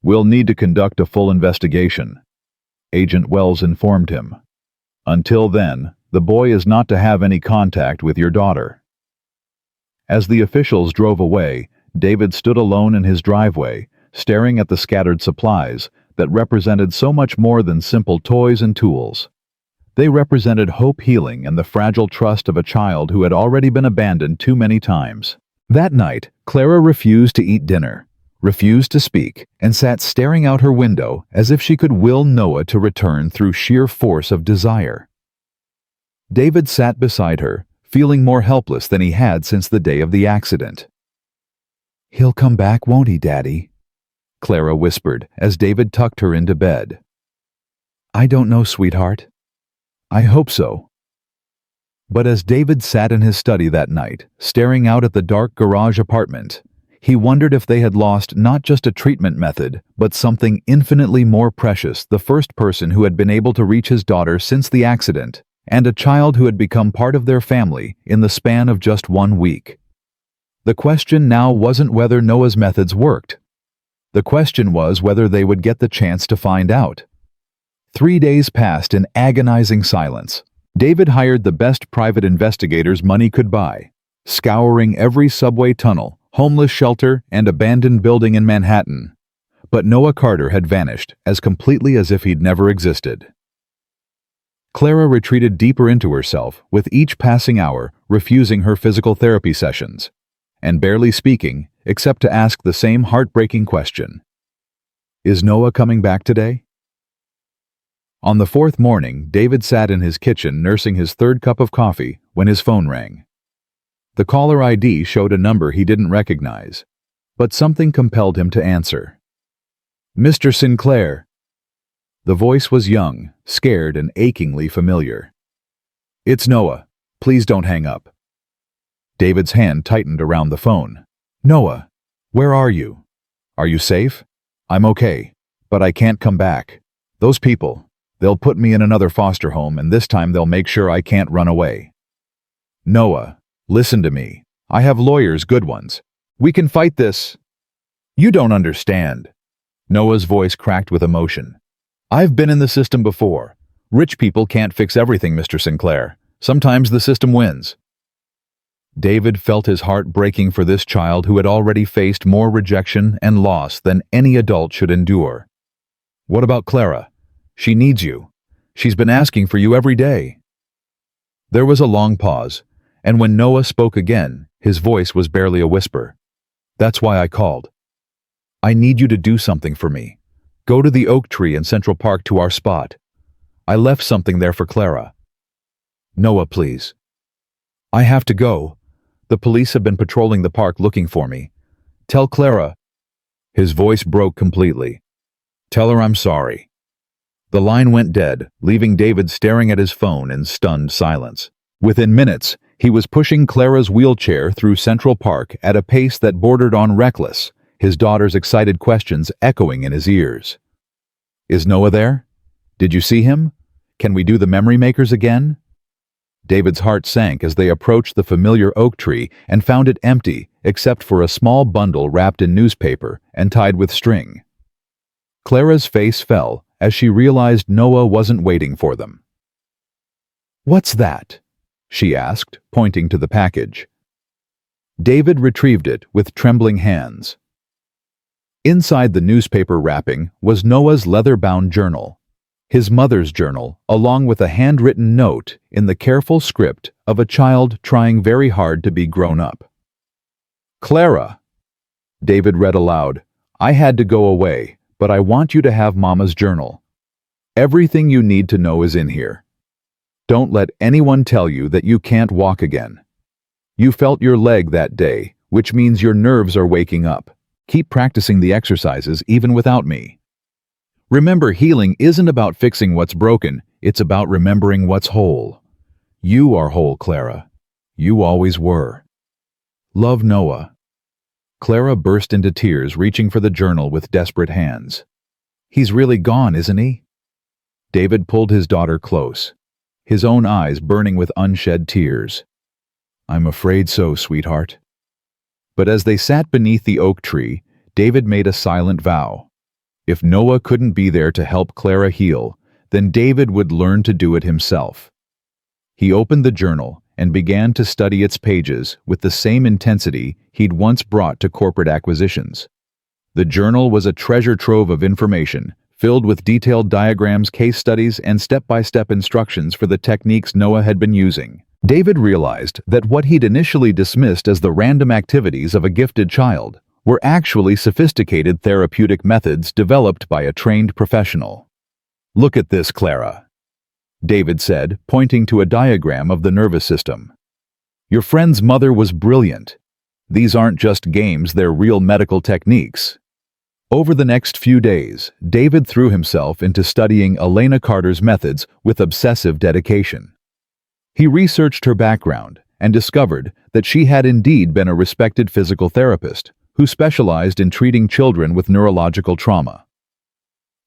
We'll need to conduct a full investigation, Agent Wells informed him. Until then, the boy is not to have any contact with your daughter. As the officials drove away, David stood alone in his driveway, staring at the scattered supplies that represented so much more than simple toys and tools. They represented hope, healing, and the fragile trust of a child who had already been abandoned too many times. That night, Clara refused to eat dinner, refused to speak, and sat staring out her window as if she could will Noah to return through sheer force of desire. David sat beside her, feeling more helpless than he had since the day of the accident. He'll come back, won't he, Daddy? Clara whispered as David tucked her into bed. I don't know, sweetheart. I hope so. But as David sat in his study that night, staring out at the dark garage apartment, he wondered if they had lost not just a treatment method, but something infinitely more precious, the first person who had been able to reach his daughter since the accident, and a child who had become part of their family in the span of just 1 week. The question now wasn't whether Noah's methods worked. The question was whether they would get the chance to find out. 3 days passed in agonizing silence. David hired the best private investigators money could buy, scouring every subway tunnel, homeless shelter, and abandoned building in Manhattan. But Noah Carter had vanished as completely as if he'd never existed. Clara retreated deeper into herself, with each passing hour refusing her physical therapy sessions, and barely speaking except to ask the same heartbreaking question. Is Noah coming back today? On the 4th morning, David sat in his kitchen nursing his 3rd cup of coffee when his phone rang. The caller ID showed a number he didn't recognize, but something compelled him to answer. Mr. Sinclair. The voice was young, scared, and achingly familiar. It's Noah. Please don't hang up. David's hand tightened around the phone. Noah, where are you? Are you safe? I'm okay, but I can't come back. Those people, they'll put me in another foster home, and this time they'll make sure I can't run away. Noah, listen to me. I have lawyers, good ones. We can fight this. You don't understand. Noah's voice cracked with emotion. I've been in the system before. Rich people can't fix everything, Mr. Sinclair. Sometimes the system wins. David felt his heart breaking for this child who had already faced more rejection and loss than any adult should endure. "What about Clara? She needs you. She's been asking for you every day." There was a long pause, and when Noah spoke again, his voice was barely a whisper. "That's why I called. I need you to do something for me. Go to the oak tree in Central Park to our spot. I left something there for Clara." "Noah, please." "I have to go. The police have been patrolling the park looking for me. Tell Clara." His voice broke completely. "Tell her I'm sorry." The line went dead, leaving David staring at his phone in stunned silence. Within minutes, he was pushing Clara's wheelchair through Central Park at a pace that bordered on reckless, his daughter's excited questions echoing in his ears. "Is Noah there? Did you see him? Can we do the memory makers again?" David's heart sank as they approached the familiar oak tree and found it empty except for a small bundle wrapped in newspaper and tied with string. Clara's face fell as she realized Noah wasn't waiting for them. "What's that?" she asked, pointing to the package. David retrieved it with trembling hands. Inside the newspaper wrapping was Noah's leather-bound journal, his mother's journal, along with a handwritten note in the careful script of a child trying very hard to be grown up. "Clara," David read aloud, "I had to go away, but I want you to have Mama's journal. Everything you need to know is in here. Don't let anyone tell you that you can't walk again. You felt your leg that day, which means your nerves are waking up. Keep practicing the exercises even without me. Remember, healing isn't about fixing what's broken, it's about remembering what's whole. You are whole, Clara. You always were. Love, Noah." Clara burst into tears, reaching for the journal with desperate hands. "He's really gone, isn't he?" David pulled his daughter close, his own eyes burning with unshed tears. "I'm afraid so, sweetheart." But as they sat beneath the oak tree, David made a silent vow. If Noah couldn't be there to help Clara heal, then David would learn to do it himself. He opened the journal and began to study its pages with the same intensity he'd once brought to corporate acquisitions. The journal was a treasure trove of information, filled with detailed diagrams, case studies, and step-by-step instructions for the techniques Noah had been using. David realized that what he'd initially dismissed as the random activities of a gifted child were actually sophisticated therapeutic methods developed by a trained professional. "Look at this, Clara," David said, pointing to a diagram of the nervous system. "Your friend's mother was brilliant. These aren't just games, they're real medical techniques." Over the next few days, David threw himself into studying Elena Carter's methods with obsessive dedication. He researched her background and discovered that she had indeed been a respected physical therapist who specialized in treating children with neurological trauma.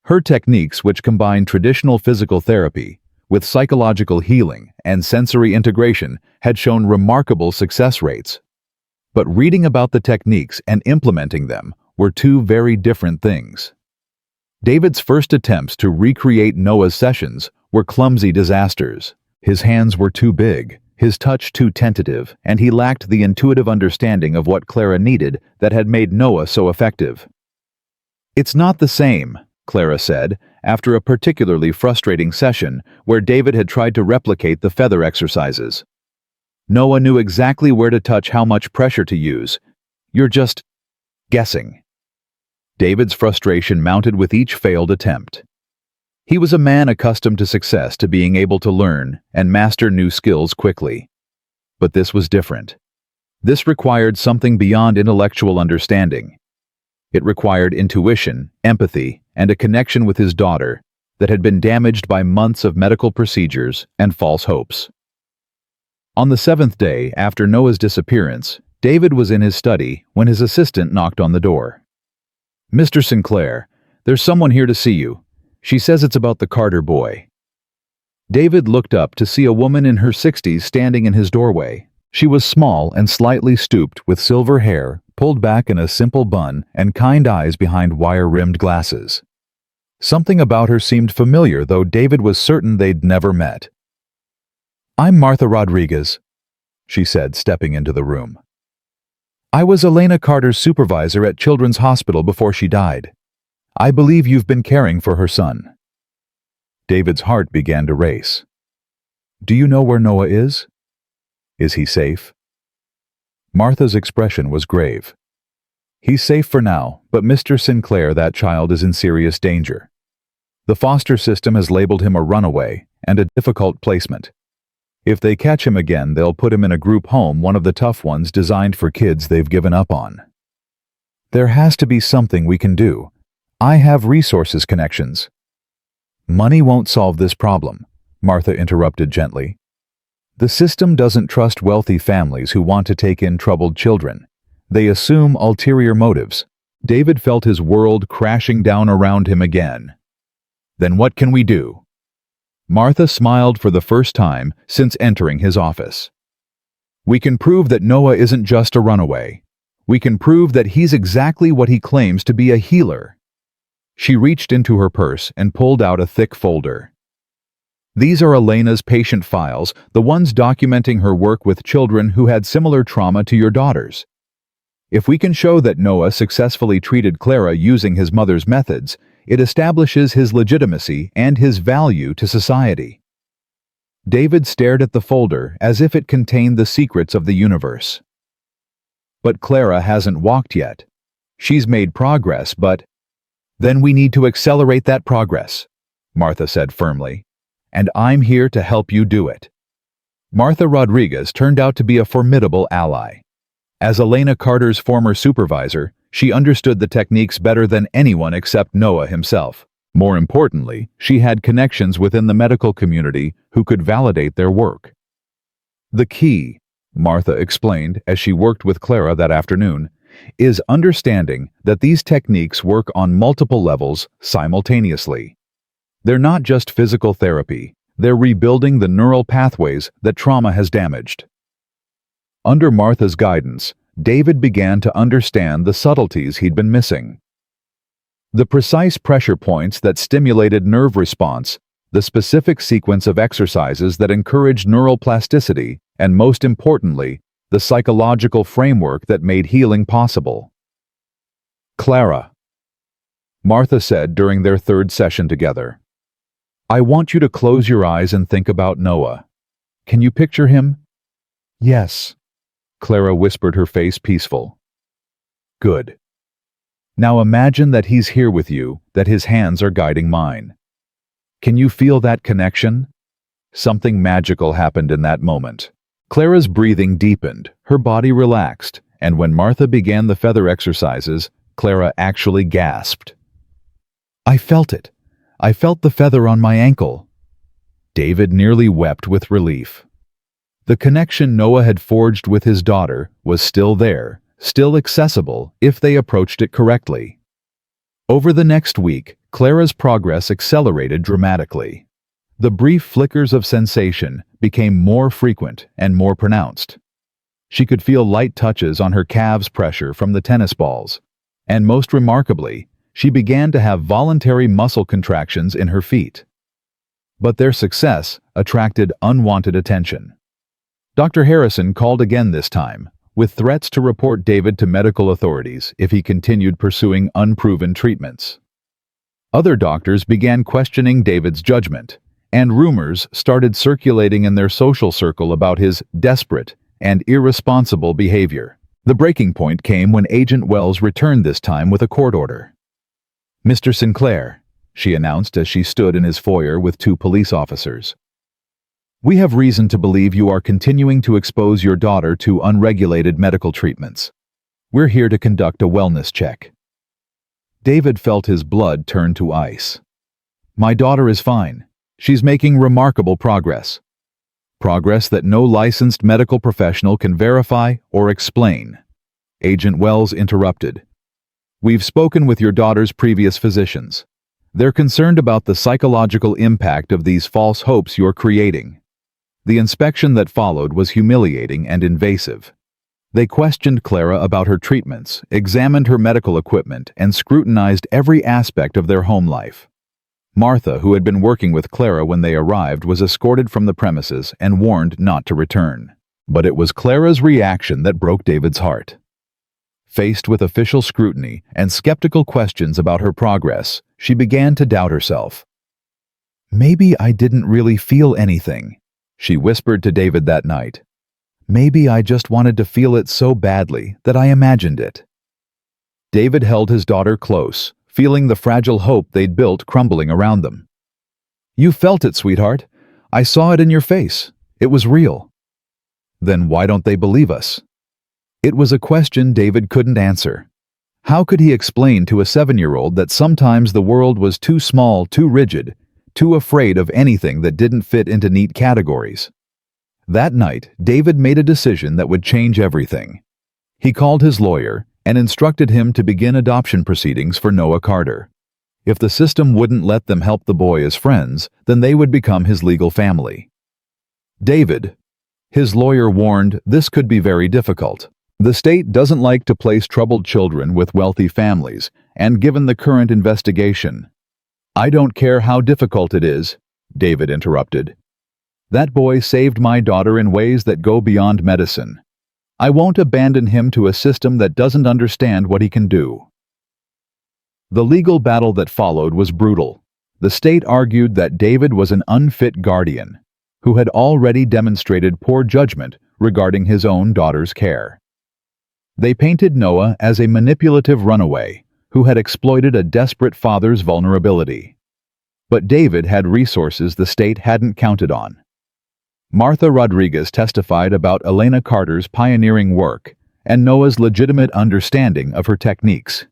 Her techniques, which combined traditional physical therapy with psychological healing and sensory integration, had shown remarkable success rates. But reading about the techniques and implementing them were two very different things. David's first attempts to recreate Noah's sessions were clumsy disasters. His hands were too big, his touch too tentative, and he lacked the intuitive understanding of what Clara needed that had made Noah so effective. "It's not the same," Clara said, after a particularly frustrating session where David had tried to replicate the feather exercises. "Noah knew exactly where to touch, how much pressure to use. You're just guessing." David's frustration mounted with each failed attempt. He was a man accustomed to success, to being able to learn and master new skills quickly. But this was different. This required something beyond intellectual understanding. It required intuition, empathy, and a connection with his daughter that had been damaged by months of medical procedures and false hopes. On the 7th day after Noah's disappearance, David was in his study when his assistant knocked on the door. "Mr. Sinclair, there's someone here to see you. She says it's about the Carter boy." David looked up to see a woman in her 60s standing in his doorway. She was small and slightly stooped, with silver hair pulled back in a simple bun and kind eyes behind wire-rimmed glasses. Something about her seemed familiar, though David was certain they'd never met. "I'm Martha Rodriguez," she said, stepping into the room. "I was Elena Carter's supervisor at Children's Hospital before she died. I believe you've been caring for her son." David's heart began to race. "Do you know where Noah is? Is he safe?" Martha's expression was grave. "He's safe for now, but Mr. Sinclair, that child is in serious danger. The foster system has labeled him a runaway and a difficult placement. If they catch him again, they'll put him in a group home, one of the tough ones designed for kids they've given up on. There has to be something we can do. I have resources connections." "Money won't solve this problem," Martha interrupted gently. "The system doesn't trust wealthy families who want to take in troubled children. They assume ulterior motives." David felt his world crashing down around him again. "Then what can we do?" Martha smiled for the first time since entering his office. "We can prove that Noah isn't just a runaway. We can prove that he's exactly what he claims to be, a healer." She reached into her purse and pulled out a thick folder. "These are Elena's patient files, the ones documenting her work with children who had similar trauma to your daughters. If we can show that Noah successfully treated Clara using his mother's methods, it establishes his legitimacy and his value to society." David stared at the folder as if it contained the secrets of the universe. "But Clara hasn't walked yet. She's made progress, but—" "Then we need to accelerate that progress," Martha said firmly. "And I'm here to help you do it." Martha Rodriguez turned out to be a formidable ally. As Elena Carter's former supervisor, she understood the techniques better than anyone except Noah himself. More importantly, she had connections within the medical community who could validate their work. "The key," Martha explained as she worked with Clara that afternoon, "is understanding that these techniques work on multiple levels simultaneously. They're not just physical therapy, they're rebuilding the neural pathways that trauma has damaged." Under Martha's guidance, David began to understand the subtleties he'd been missing. The precise pressure points that stimulated nerve response, the specific sequence of exercises that encouraged neural plasticity, and most importantly, the psychological framework that made healing possible. "Clara," Martha said during their third session together, "I want you to close your eyes and think about Noah. Can you picture him?" "Yes," Clara whispered, her face peaceful. "Good. Now imagine that he's here with you, that his hands are guiding mine. Can you feel that connection?" Something magical happened in that moment. Clara's breathing deepened, her body relaxed, and when Martha began the feather exercises, Clara actually gasped. "I felt it. I felt the feather on my ankle." David nearly wept with relief. The connection Noah had forged with his daughter was still there, still accessible if they approached it correctly. Over the next week, Clara's progress accelerated dramatically. The brief flickers of sensation became more frequent and more pronounced. She could feel light touches on her calves' pressure from the tennis balls, and most remarkably, she began to have voluntary muscle contractions in her feet. But their success attracted unwanted attention. Dr. Harrison called again this time, with threats to report David to medical authorities if he continued pursuing unproven treatments. Other doctors began questioning David's judgment, and rumors started circulating in their social circle about his desperate and irresponsible behavior. The breaking point came when Agent Wells returned, this time with a court order. "Mr. Sinclair," she announced as she stood in his foyer with 2 police officers, "we have reason to believe you are continuing to expose your daughter to unregulated medical treatments. We're here to conduct a wellness check." David felt his blood turn to ice. "My daughter is fine. She's making remarkable progress. Progress that no licensed medical professional can verify or explain." Agent Wells interrupted. "We've spoken with your daughter's previous physicians. They're concerned about the psychological impact of these false hopes you're creating." The inspection that followed was humiliating and invasive. They questioned Clara about her treatments, examined her medical equipment, and scrutinized every aspect of their home life. Martha, who had been working with Clara when they arrived, was escorted from the premises and warned not to return. But it was Clara's reaction that broke David's heart. Faced with official scrutiny and skeptical questions about her progress, she began to doubt herself. "Maybe I didn't really feel anything," she whispered to David that night. "Maybe I just wanted to feel it so badly that I imagined it." David held his daughter close, feeling the fragile hope they'd built crumbling around them. "You felt it, sweetheart. I saw it in your face. It was real." "Then why don't they believe us?" It was a question David couldn't answer. How could he explain to a 7-year-old that sometimes the world was too small, too rigid, too afraid of anything that didn't fit into neat categories? That night, David made a decision that would change everything. He called his lawyer and instructed him to begin adoption proceedings for Noah Carter. If the system wouldn't let them help the boy as friends, then they would become his legal family. David, his lawyer warned, this could be very difficult. The state doesn't like to place troubled children with wealthy families, and given the current investigation— "I don't care how difficult it is," David interrupted. "That boy saved my daughter in ways that go beyond medicine. I won't abandon him to a system that doesn't understand what he can do." The legal battle that followed was brutal. The state argued that David was an unfit guardian, who had already demonstrated poor judgment regarding his own daughter's care. They painted Noah as a manipulative runaway who had exploited a desperate father's vulnerability. But David had resources the state hadn't counted on. Martha Rodriguez testified about Elena Carter's pioneering work and Noah's legitimate understanding of her techniques.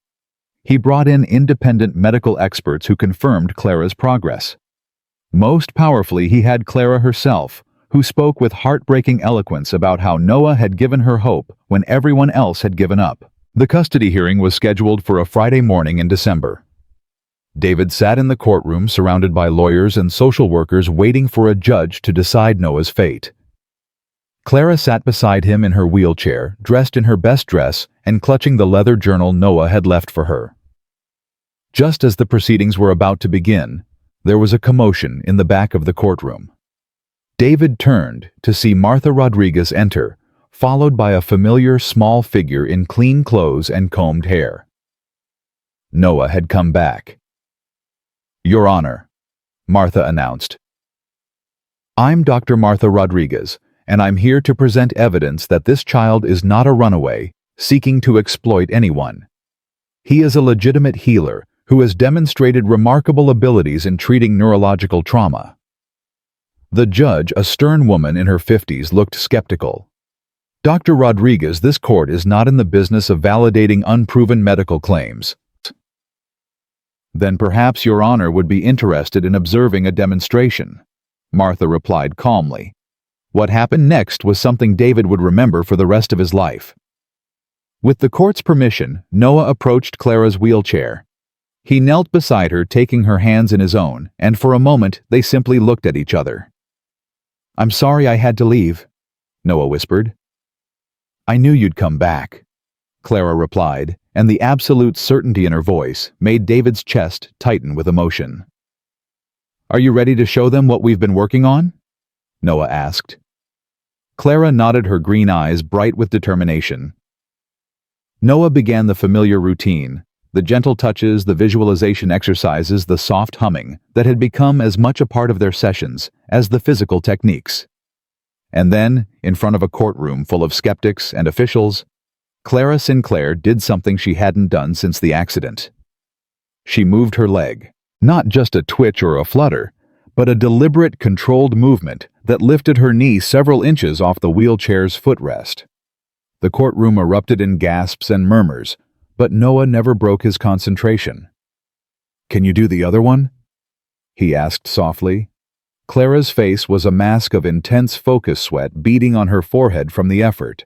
He brought in independent medical experts who confirmed Clara's progress. Most powerfully, he had Clara herself, who spoke with heartbreaking eloquence about how Noah had given her hope when everyone else had given up. The custody hearing was scheduled for a Friday morning in December. David sat in the courtroom surrounded by lawyers and social workers waiting for a judge to decide Noah's fate. Clara sat beside him in her wheelchair, dressed in her best dress and clutching the leather journal Noah had left for her. Just as the proceedings were about to begin, there was a commotion in the back of the courtroom. David turned to see Martha Rodriguez enter, followed by a familiar small figure in clean clothes and combed hair. Noah had come back. "Your Honor," Martha announced. "I'm Dr. Martha Rodriguez, and I'm here to present evidence that this child is not a runaway seeking to exploit anyone. He is a legitimate healer who has demonstrated remarkable abilities in treating neurological trauma." The judge, a stern woman in her 50s, looked skeptical. "Dr. Rodriguez, this court is not in the business of validating unproven medical claims." "Then perhaps Your Honor would be interested in observing a demonstration," Martha replied calmly. What happened next was something David would remember for the rest of his life. With the court's permission, Noah approached Clara's wheelchair. He knelt beside her, taking her hands in his own, and for a moment they simply looked at each other. "I'm sorry I had to leave," Noah whispered. "I knew you'd come back," Clara replied, and the absolute certainty in her voice made David's chest tighten with emotion. "Are you ready to show them what we've been working on?" Noah asked. Clara nodded, her green eyes bright with determination. Noah began the familiar routine, the gentle touches, the visualization exercises, the soft humming that had become as much a part of their sessions as the physical techniques. And then, in front of a courtroom full of skeptics and officials, Clara Sinclair did something she hadn't done since the accident. She moved her leg, not just a twitch or a flutter, but a deliberate, controlled movement that lifted her knee several inches off the wheelchair's footrest. The courtroom erupted in gasps and murmurs, but Noah never broke his concentration. "Can you do the other one?" he asked softly. Clara's face was a mask of intense focus, sweat beading on her forehead from the effort.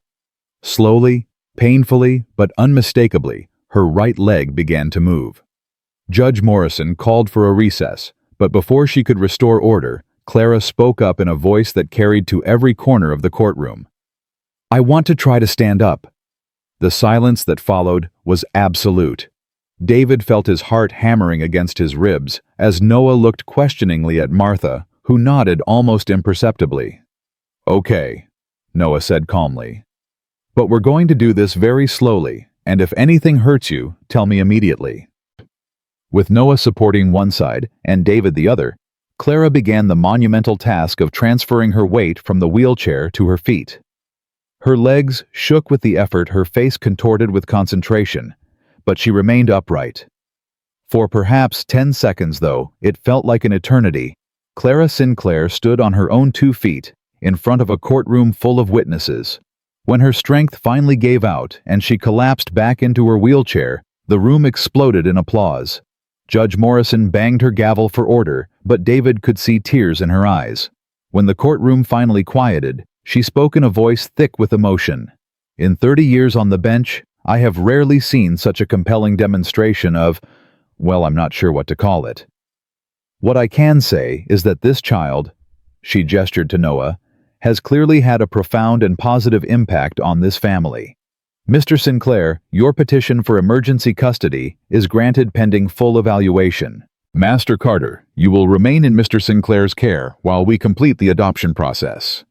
Slowly, painfully, but unmistakably, her right leg began to move. Judge Morrison called for a recess, but before she could restore order, Clara spoke up in a voice that carried to every corner of the courtroom. "I want to try to stand up." The silence that followed was absolute. David felt his heart hammering against his ribs as Noah looked questioningly at Martha, who nodded almost imperceptibly. "Okay," Noah said calmly. "But we're going to do this very slowly, and if anything hurts you, tell me immediately." With Noah supporting one side and David the other, Clara began the monumental task of transferring her weight from the wheelchair to her feet. Her legs shook with the effort, her face contorted with concentration, but she remained upright. For perhaps 10 seconds, though it felt like an eternity, Clara Sinclair stood on her own 2 feet in front of a courtroom full of witnesses. When her strength finally gave out and she collapsed back into her wheelchair, the room exploded in applause. Judge Morrison banged her gavel for order, but David could see tears in her eyes. When the courtroom finally quieted, she spoke in a voice thick with emotion. "In 30 years on the bench, I have rarely seen such a compelling demonstration of, well, I'm not sure what to call it. What I can say is that this child," she gestured to Noah, "has clearly had a profound and positive impact on this family. Mr. Sinclair, your petition for emergency custody is granted pending full evaluation. Master Carter, you will remain in Mr. Sinclair's care while we complete the adoption process."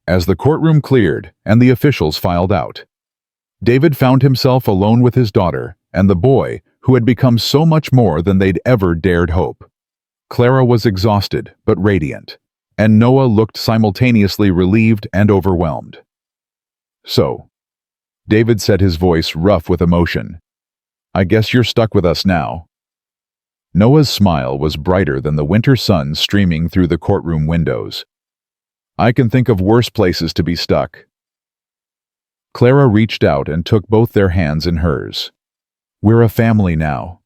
As the courtroom cleared and the officials filed out, David found himself alone with his daughter and the boy who had become so much more than they'd ever dared hope. Clara was exhausted but radiant, and Noah looked simultaneously relieved and overwhelmed. "So," David said, his voice rough with emotion, "I guess you're stuck with us now." Noah's smile was brighter than the winter sun streaming through the courtroom windows. "I can think of worse places to be stuck." Clara reached out and took both their hands in hers. "We're a family now,"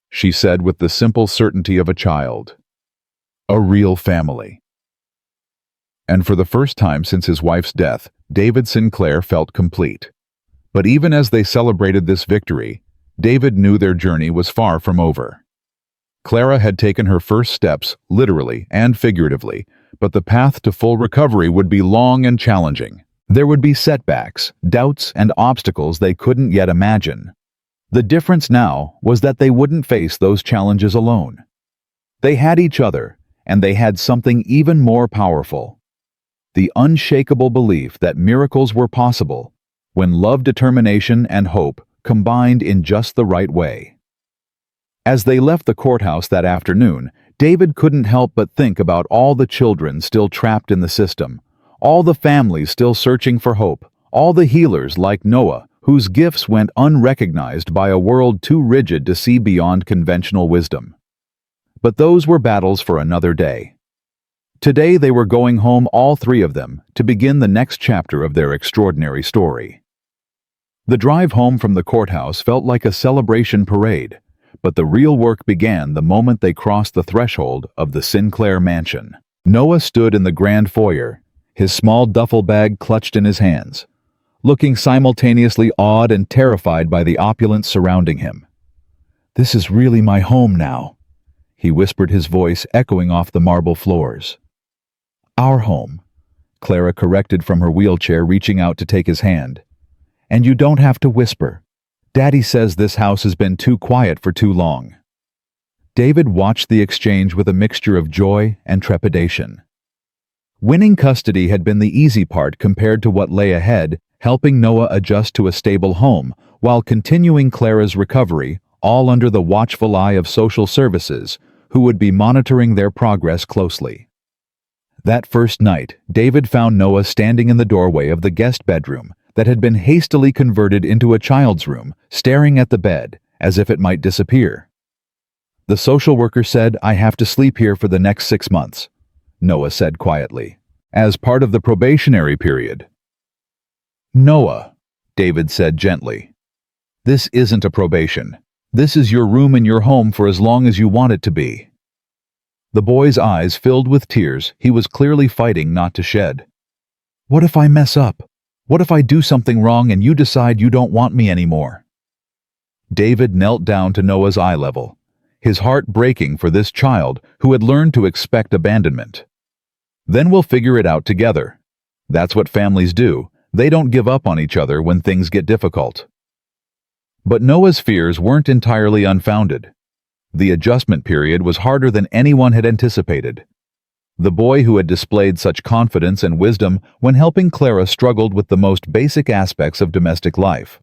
she said with the simple certainty of a child. A real family. And for the first time since his wife's death, David Sinclair felt complete. But even as they celebrated this victory, David knew their journey was far from over. Clara had taken her first steps, literally and figuratively, but the path to full recovery would be long and challenging. There would be setbacks, doubts, and obstacles they couldn't yet imagine. The difference now was that they wouldn't face those challenges alone. They had each other, and they had something even more powerful: the unshakable belief that miracles were possible when love, determination, and hope combined in just the right way. As they left the courthouse that afternoon, David couldn't help but think about all the children still trapped in the system, all the families still searching for hope, all the healers like Noah whose gifts went unrecognized by a world too rigid to see beyond conventional wisdom. But those were battles for another day. Today they were going home, all 3 of them, to begin the next chapter of their extraordinary story. The drive home from the courthouse felt like a celebration parade, but the real work began the moment they crossed the threshold of the Sinclair mansion. Noah stood in the grand foyer, his small duffel bag clutched in his hands, looking simultaneously awed and terrified by the opulence surrounding him. "This is really my home now," he whispered, his voice echoing off the marble floors. "Our home," Clara corrected from her wheelchair, reaching out to take his hand. "And you don't have to whisper. Daddy says this house has been too quiet for too long." David watched the exchange with a mixture of joy and trepidation. Winning custody had been the easy part compared to what lay ahead, helping Noah adjust to a stable home while continuing Clara's recovery, all under the watchful eye of social services, who would be monitoring their progress closely. That first night, David found Noah standing in the doorway of the guest bedroom that had been hastily converted into a child's room, staring at the bed as if it might disappear. "The social worker said I have to sleep here for the next 6 months," Noah said quietly, "as part of the probationary period." "Noah," David said gently, "this isn't a probation. This is your room in your home for as long as you want it to be." The boy's eyes filled with tears he was clearly fighting not to shed. "What if I mess up? What if I do something wrong and you decide you don't want me anymore?" David knelt down to Noah's eye level, his heart breaking for this child who had learned to expect abandonment. "Then we'll figure it out together. That's what families do. They don't give up on each other when things get difficult." But Noah's fears weren't entirely unfounded. The adjustment period was harder than anyone had anticipated. The boy who had displayed such confidence and wisdom when helping Clara struggled with the most basic aspects of domestic life.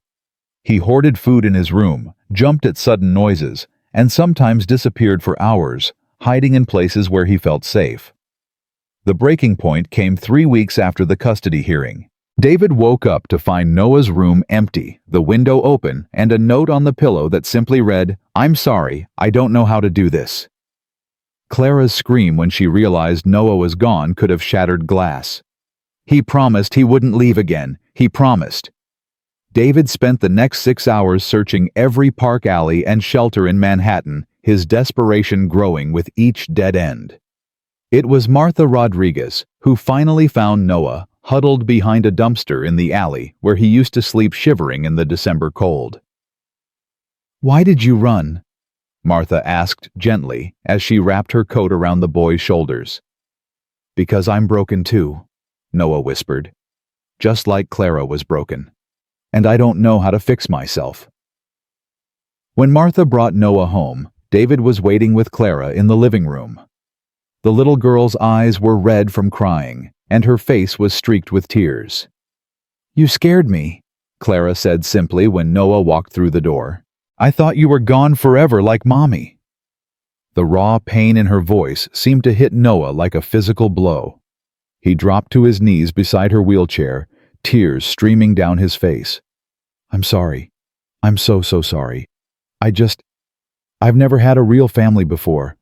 He hoarded food in his room, jumped at sudden noises, and sometimes disappeared for hours, hiding in places where he felt safe. The breaking point came 3 weeks after the custody hearing. David woke up to find Noah's room empty, the window open, and a note on the pillow that simply read, "I'm sorry, I don't know how to do this." Clara's scream when she realized Noah was gone could have shattered glass. He promised he wouldn't leave again. He promised. David spent the next 6 hours searching every park alley and shelter in Manhattan, his desperation growing with each dead end. It was Martha Rodriguez who finally found Noah, huddled behind a dumpster in the alley where he used to sleep shivering in the December cold. "Why did you run?" Martha asked gently as she wrapped her coat around the boy's shoulders. "Because I'm broken too," Noah whispered, "just like Clara was broken. And I don't know how to fix myself." When Martha brought Noah home, David was waiting with Clara in the living room. The little girl's eyes were red from crying, and her face was streaked with tears. "You scared me," Clara said simply when Noah walked through the door. "I thought you were gone forever like Mommy." The raw pain in her voice seemed to hit Noah like a physical blow. He dropped to his knees beside her wheelchair, tears streaming down his face. "I'm sorry. I'm so sorry. I've never had a real family before.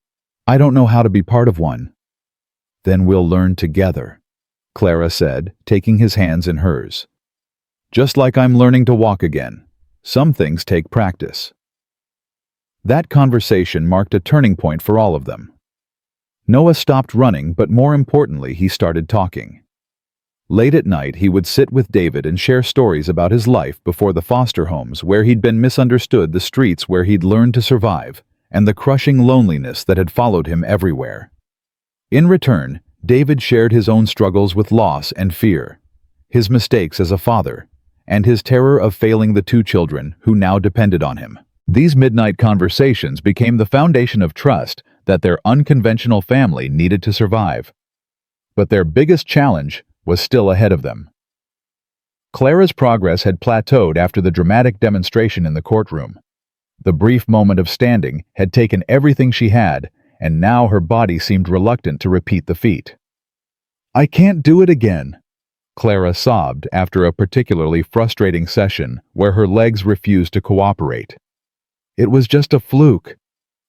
I don't know how to be part of one." "Then we'll learn together," Clara said, taking his hands in hers. "Just like I'm learning to walk again. Some things take practice." That conversation marked a turning point for all of them. Noah stopped running, but more importantly, he started talking. Late at night, he would sit with David and share stories about his life before the foster homes where he'd been misunderstood, the streets where he'd learned to survive, and the crushing loneliness that had followed him everywhere. In return, David shared his own struggles with loss and fear, his mistakes as a father, and his terror of failing the 2 children who now depended on him. These midnight conversations became the foundation of trust that their unconventional family needed to survive. But their biggest challenge was still ahead of them. Clara's progress had plateaued after the dramatic demonstration in the courtroom. The brief moment of standing had taken everything she had, and now her body seemed reluctant to repeat the feat. "I can't do it again," Clara sobbed after a particularly frustrating session where her legs refused to cooperate. "It was just a fluke.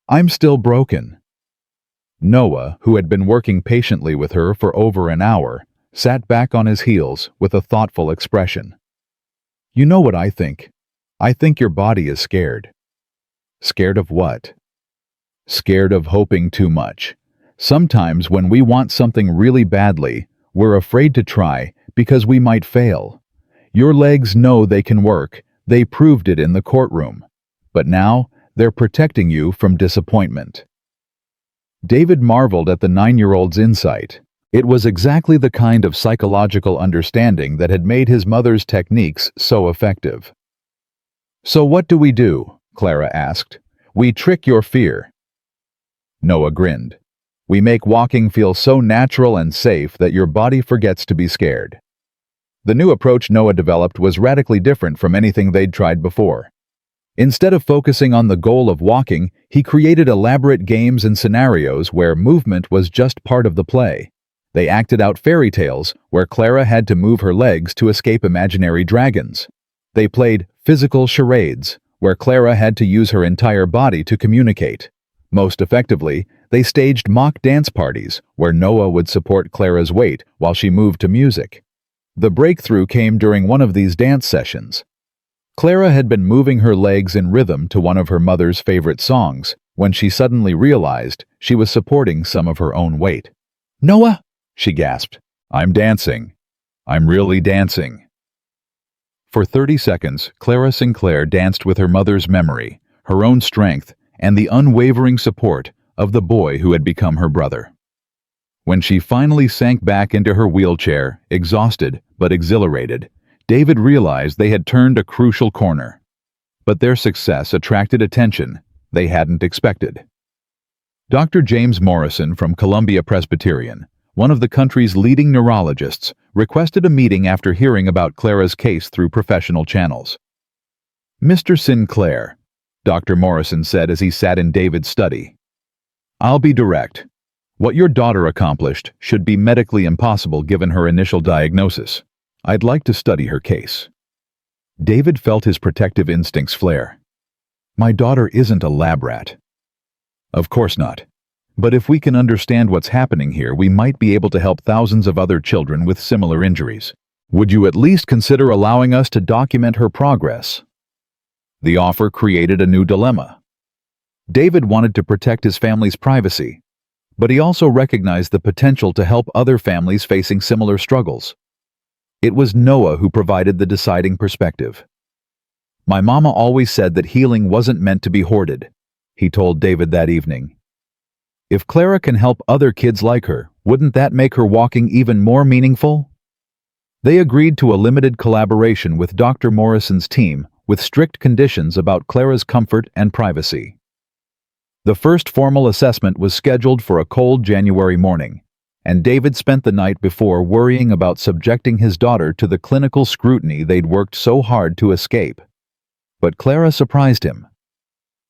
I'm still broken." Noah, who had been working patiently with her for over an hour, sat back on his heels with a thoughtful expression. "You know what I think? I think your body is scared." "Scared of what?" "Scared of hoping too much. Sometimes when we want something really badly, we're afraid to try because we might fail. Your legs know they can work. They proved it in the courtroom. But now, they're protecting you from disappointment." David marveled at the 9-year-old's insight. It was exactly the kind of psychological understanding that had made his mother's techniques so effective. "So what do we do?" Clara asked. "We trick your fear." Noah grinned. "We make walking feel so natural and safe that your body forgets to be scared." The new approach Noah developed was radically different from anything they'd tried before. Instead of focusing on the goal of walking, he created elaborate games and scenarios where movement was just part of the play. They acted out fairy tales where Clara had to move her legs to escape imaginary dragons. They played physical charades where Clara had to use her entire body to communicate. Most effectively, they staged mock dance parties where Noah would support Clara's weight while she moved to music. The breakthrough came during one of these dance sessions. Clara had been moving her legs in rhythm to one of her mother's favorite songs when she suddenly realized she was supporting some of her own weight. "Noah!" she gasped. "I'm dancing. I'm really dancing." For 30 seconds, Clara Sinclair danced with her mother's memory, her own strength, and the unwavering support of the boy who had become her brother. When she finally sank back into her wheelchair, exhausted but exhilarated, David realized they had turned a crucial corner. But their success attracted attention they hadn't expected. Dr. James Morrison from Columbia Presbyterian, one of the country's leading neurologists, requested a meeting after hearing about Clara's case through professional channels. "Mr. Sinclair," Dr. Morrison said as he sat in David's study, "I'll be direct. What your daughter accomplished should be medically impossible given her initial diagnosis. I'd like to study her case." David felt his protective instincts flare. "My daughter isn't a lab rat." "Of course not. But if we can understand what's happening here, we might be able to help thousands of other children with similar injuries. Would you at least consider allowing us to document her progress?" The offer created a new dilemma. David wanted to protect his family's privacy, but he also recognized the potential to help other families facing similar struggles. It was Noah who provided the deciding perspective. "My mama always said that healing wasn't meant to be hoarded," he told David that evening. "If Clara can help other kids like her, wouldn't that make her walking even more meaningful?" They agreed to a limited collaboration with Dr. Morrison's team with strict conditions about Clara's comfort and privacy. The first formal assessment was scheduled for a cold January morning, and David spent the night before worrying about subjecting his daughter to the clinical scrutiny they'd worked so hard to escape. But Clara surprised him.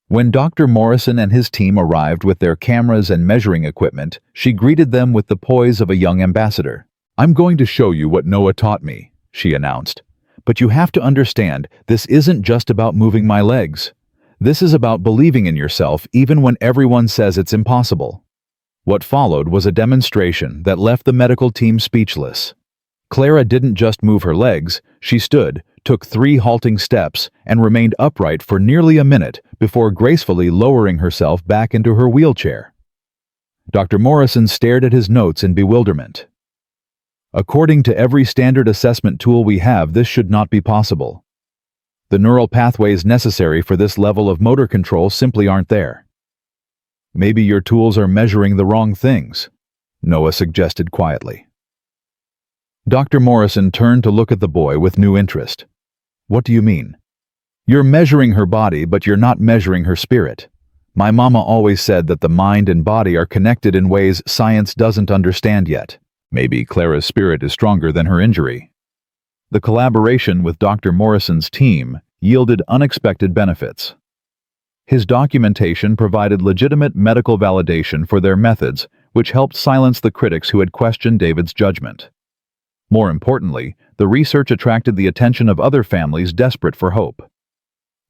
When Dr. Morrison and his team arrived with their cameras and measuring equipment, she greeted them with the poise of a young ambassador. "I'm going to show you what Noah taught me," she announced. "But you have to understand, this isn't just about moving my legs. This is about believing in yourself even when everyone says it's impossible." What followed was a demonstration that left the medical team speechless. Clara didn't just move her legs, she stood, took 3 halting steps, and remained upright for nearly a minute before gracefully lowering herself back into her wheelchair. Dr. Morrison stared at his notes in bewilderment. "According to every standard assessment tool we have, this should not be possible. The neural pathways necessary for this level of motor control simply aren't there." "Maybe your tools are measuring the wrong things," Noah suggested quietly. Dr. Morrison turned to look at the boy with new interest. "What do you mean?" "You're measuring her body, but you're not measuring her spirit. My mama always said that the mind and body are connected in ways science doesn't understand yet. Maybe Clara's spirit is stronger than her injury." The collaboration with Dr. Morrison's team yielded unexpected benefits. His documentation provided legitimate medical validation for their methods, which helped silence the critics who had questioned David's judgment. More importantly, the research attracted the attention of other families desperate for hope.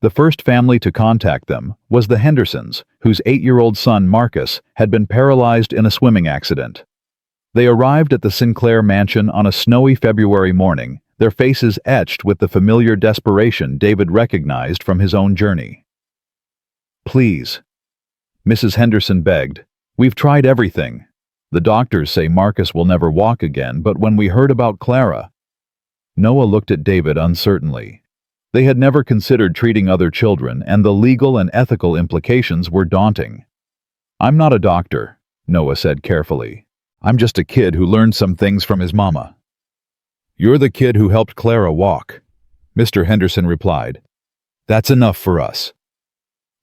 The first family to contact them was the Hendersons, whose 8-year-old son Marcus had been paralyzed in a swimming accident. They arrived at the Sinclair mansion on a snowy February morning, their faces etched with the familiar desperation David recognized from his own journey. "Please," Mrs. Henderson begged, "we've tried everything. The doctors say Marcus will never walk again, but when we heard about Clara..." Noah looked at David uncertainly. They had never considered treating other children, and the legal and ethical implications were daunting. "I'm not a doctor," Noah said carefully. "I'm just a kid who learned some things from his mama." "You're the kid who helped Clara walk," Mr. Henderson replied. "That's enough for us."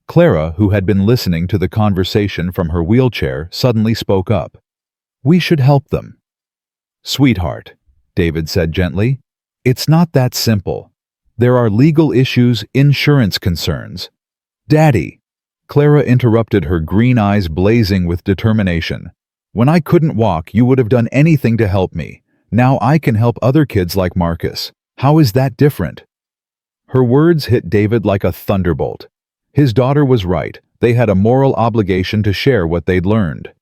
Clara, who had been listening to the conversation from her wheelchair, suddenly spoke up. "We should help them." "Sweetheart," David said gently, "it's not that simple. There are legal issues, insurance concerns." "Daddy," Clara interrupted, her green eyes blazing with determination. "When I couldn't walk, you would have done anything to help me. Now I can help other kids like Marcus. How is that different?" Her words hit David like a thunderbolt. His daughter was right. They had a moral obligation to share what they'd learned.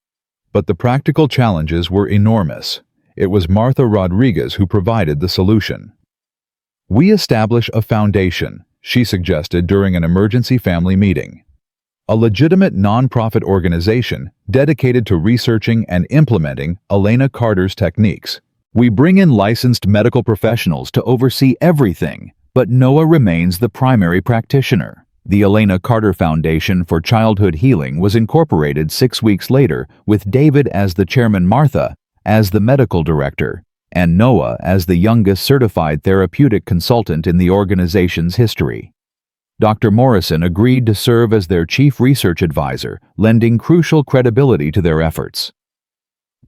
But the practical challenges were enormous. It was Martha Rodriguez who provided the solution. "We establish a foundation," she suggested during an emergency family meeting. "A legitimate nonprofit organization dedicated to researching and implementing Elena Carter's techniques. We bring in licensed medical professionals to oversee everything, but Noah remains the primary practitioner." The Elena Carter Foundation for Childhood Healing was incorporated 6 weeks later, with David as the chairman, Martha as the medical director, and Noah as the youngest certified therapeutic consultant in the organization's history. Dr. Morrison agreed to serve as their chief research advisor, lending crucial credibility to their efforts.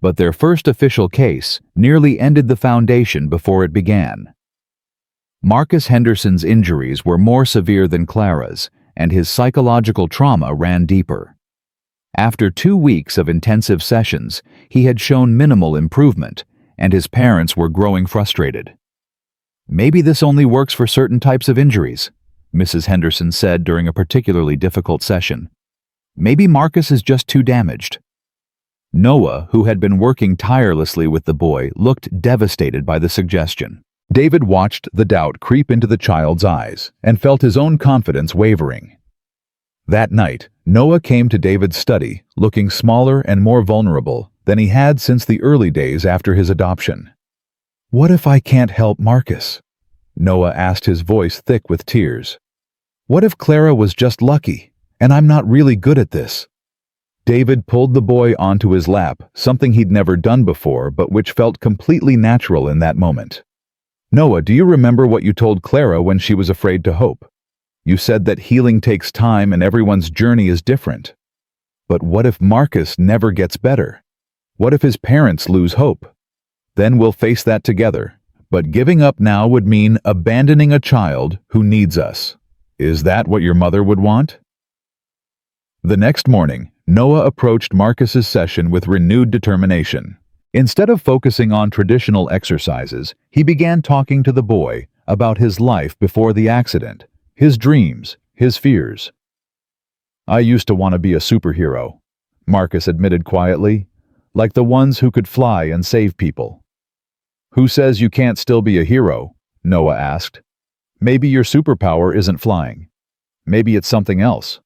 But their first official case nearly ended the foundation before it began. Marcus Henderson's injuries were more severe than Clara's, and his psychological trauma ran deeper. After 2 weeks of intensive sessions, he had shown minimal improvement, and his parents were growing frustrated. "Maybe this only works for certain types of injuries," Mrs. Henderson said during a particularly difficult session. "Maybe Marcus is just too damaged." Noah, who had been working tirelessly with the boy, looked devastated by the suggestion. David watched the doubt creep into the child's eyes and felt his own confidence wavering. That night, Noah came to David's study, looking smaller and more vulnerable than he had since the early days after his adoption. "What if I can't help Marcus?" Noah asked, his voice thick with tears. "What if Clara was just lucky, and I'm not really good at this?" David pulled the boy onto his lap, something he'd never done before but which felt completely natural in that moment. "Noah, do you remember what you told Clara when she was afraid to hope? You said that healing takes time and everyone's journey is different. But what if Marcus never gets better? What if his parents lose hope? Then we'll face that together. But giving up now would mean abandoning a child who needs us. Is that what your mother would want?" The next morning, Noah approached Marcus's session with renewed determination. Instead of focusing on traditional exercises, he began talking to the boy about his life before the accident, his dreams, his fears. "I used to want to be a superhero," Marcus admitted quietly, "like the ones who could fly and save people." "Who says you can't still be a hero?" Noah asked. "Maybe your superpower isn't flying. Maybe it's something else."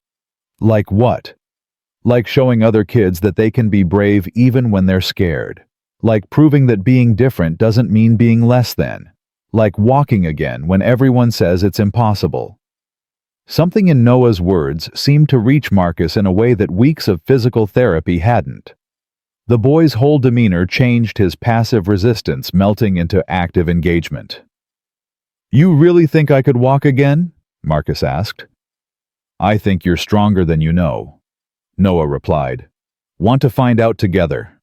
"Like what?" "Like showing other kids that they can be brave even when they're scared. Like proving that being different doesn't mean being less than. Like walking again when everyone says it's impossible." Something in Noah's words seemed to reach Marcus in a way that weeks of physical therapy hadn't. The boy's whole demeanor changed, his passive resistance melting into active engagement. "You really think I could walk again?" Marcus asked. "I think you're stronger than you know," Noah replied. "Want to find out together?"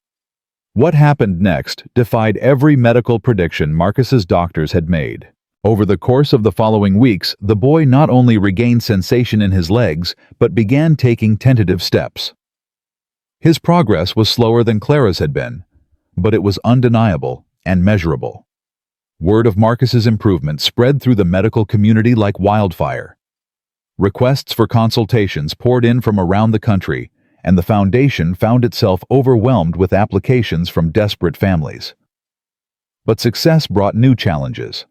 What happened next defied every medical prediction Marcus's doctors had made. Over the course of the following weeks, the boy not only regained sensation in his legs, but began taking tentative steps. His progress was slower than Clara's had been, but it was undeniable and measurable. Word of Marcus's improvement spread through the medical community like wildfire. Requests for consultations poured in from around the country, and the foundation found itself overwhelmed with applications from desperate families. But success brought new challenges.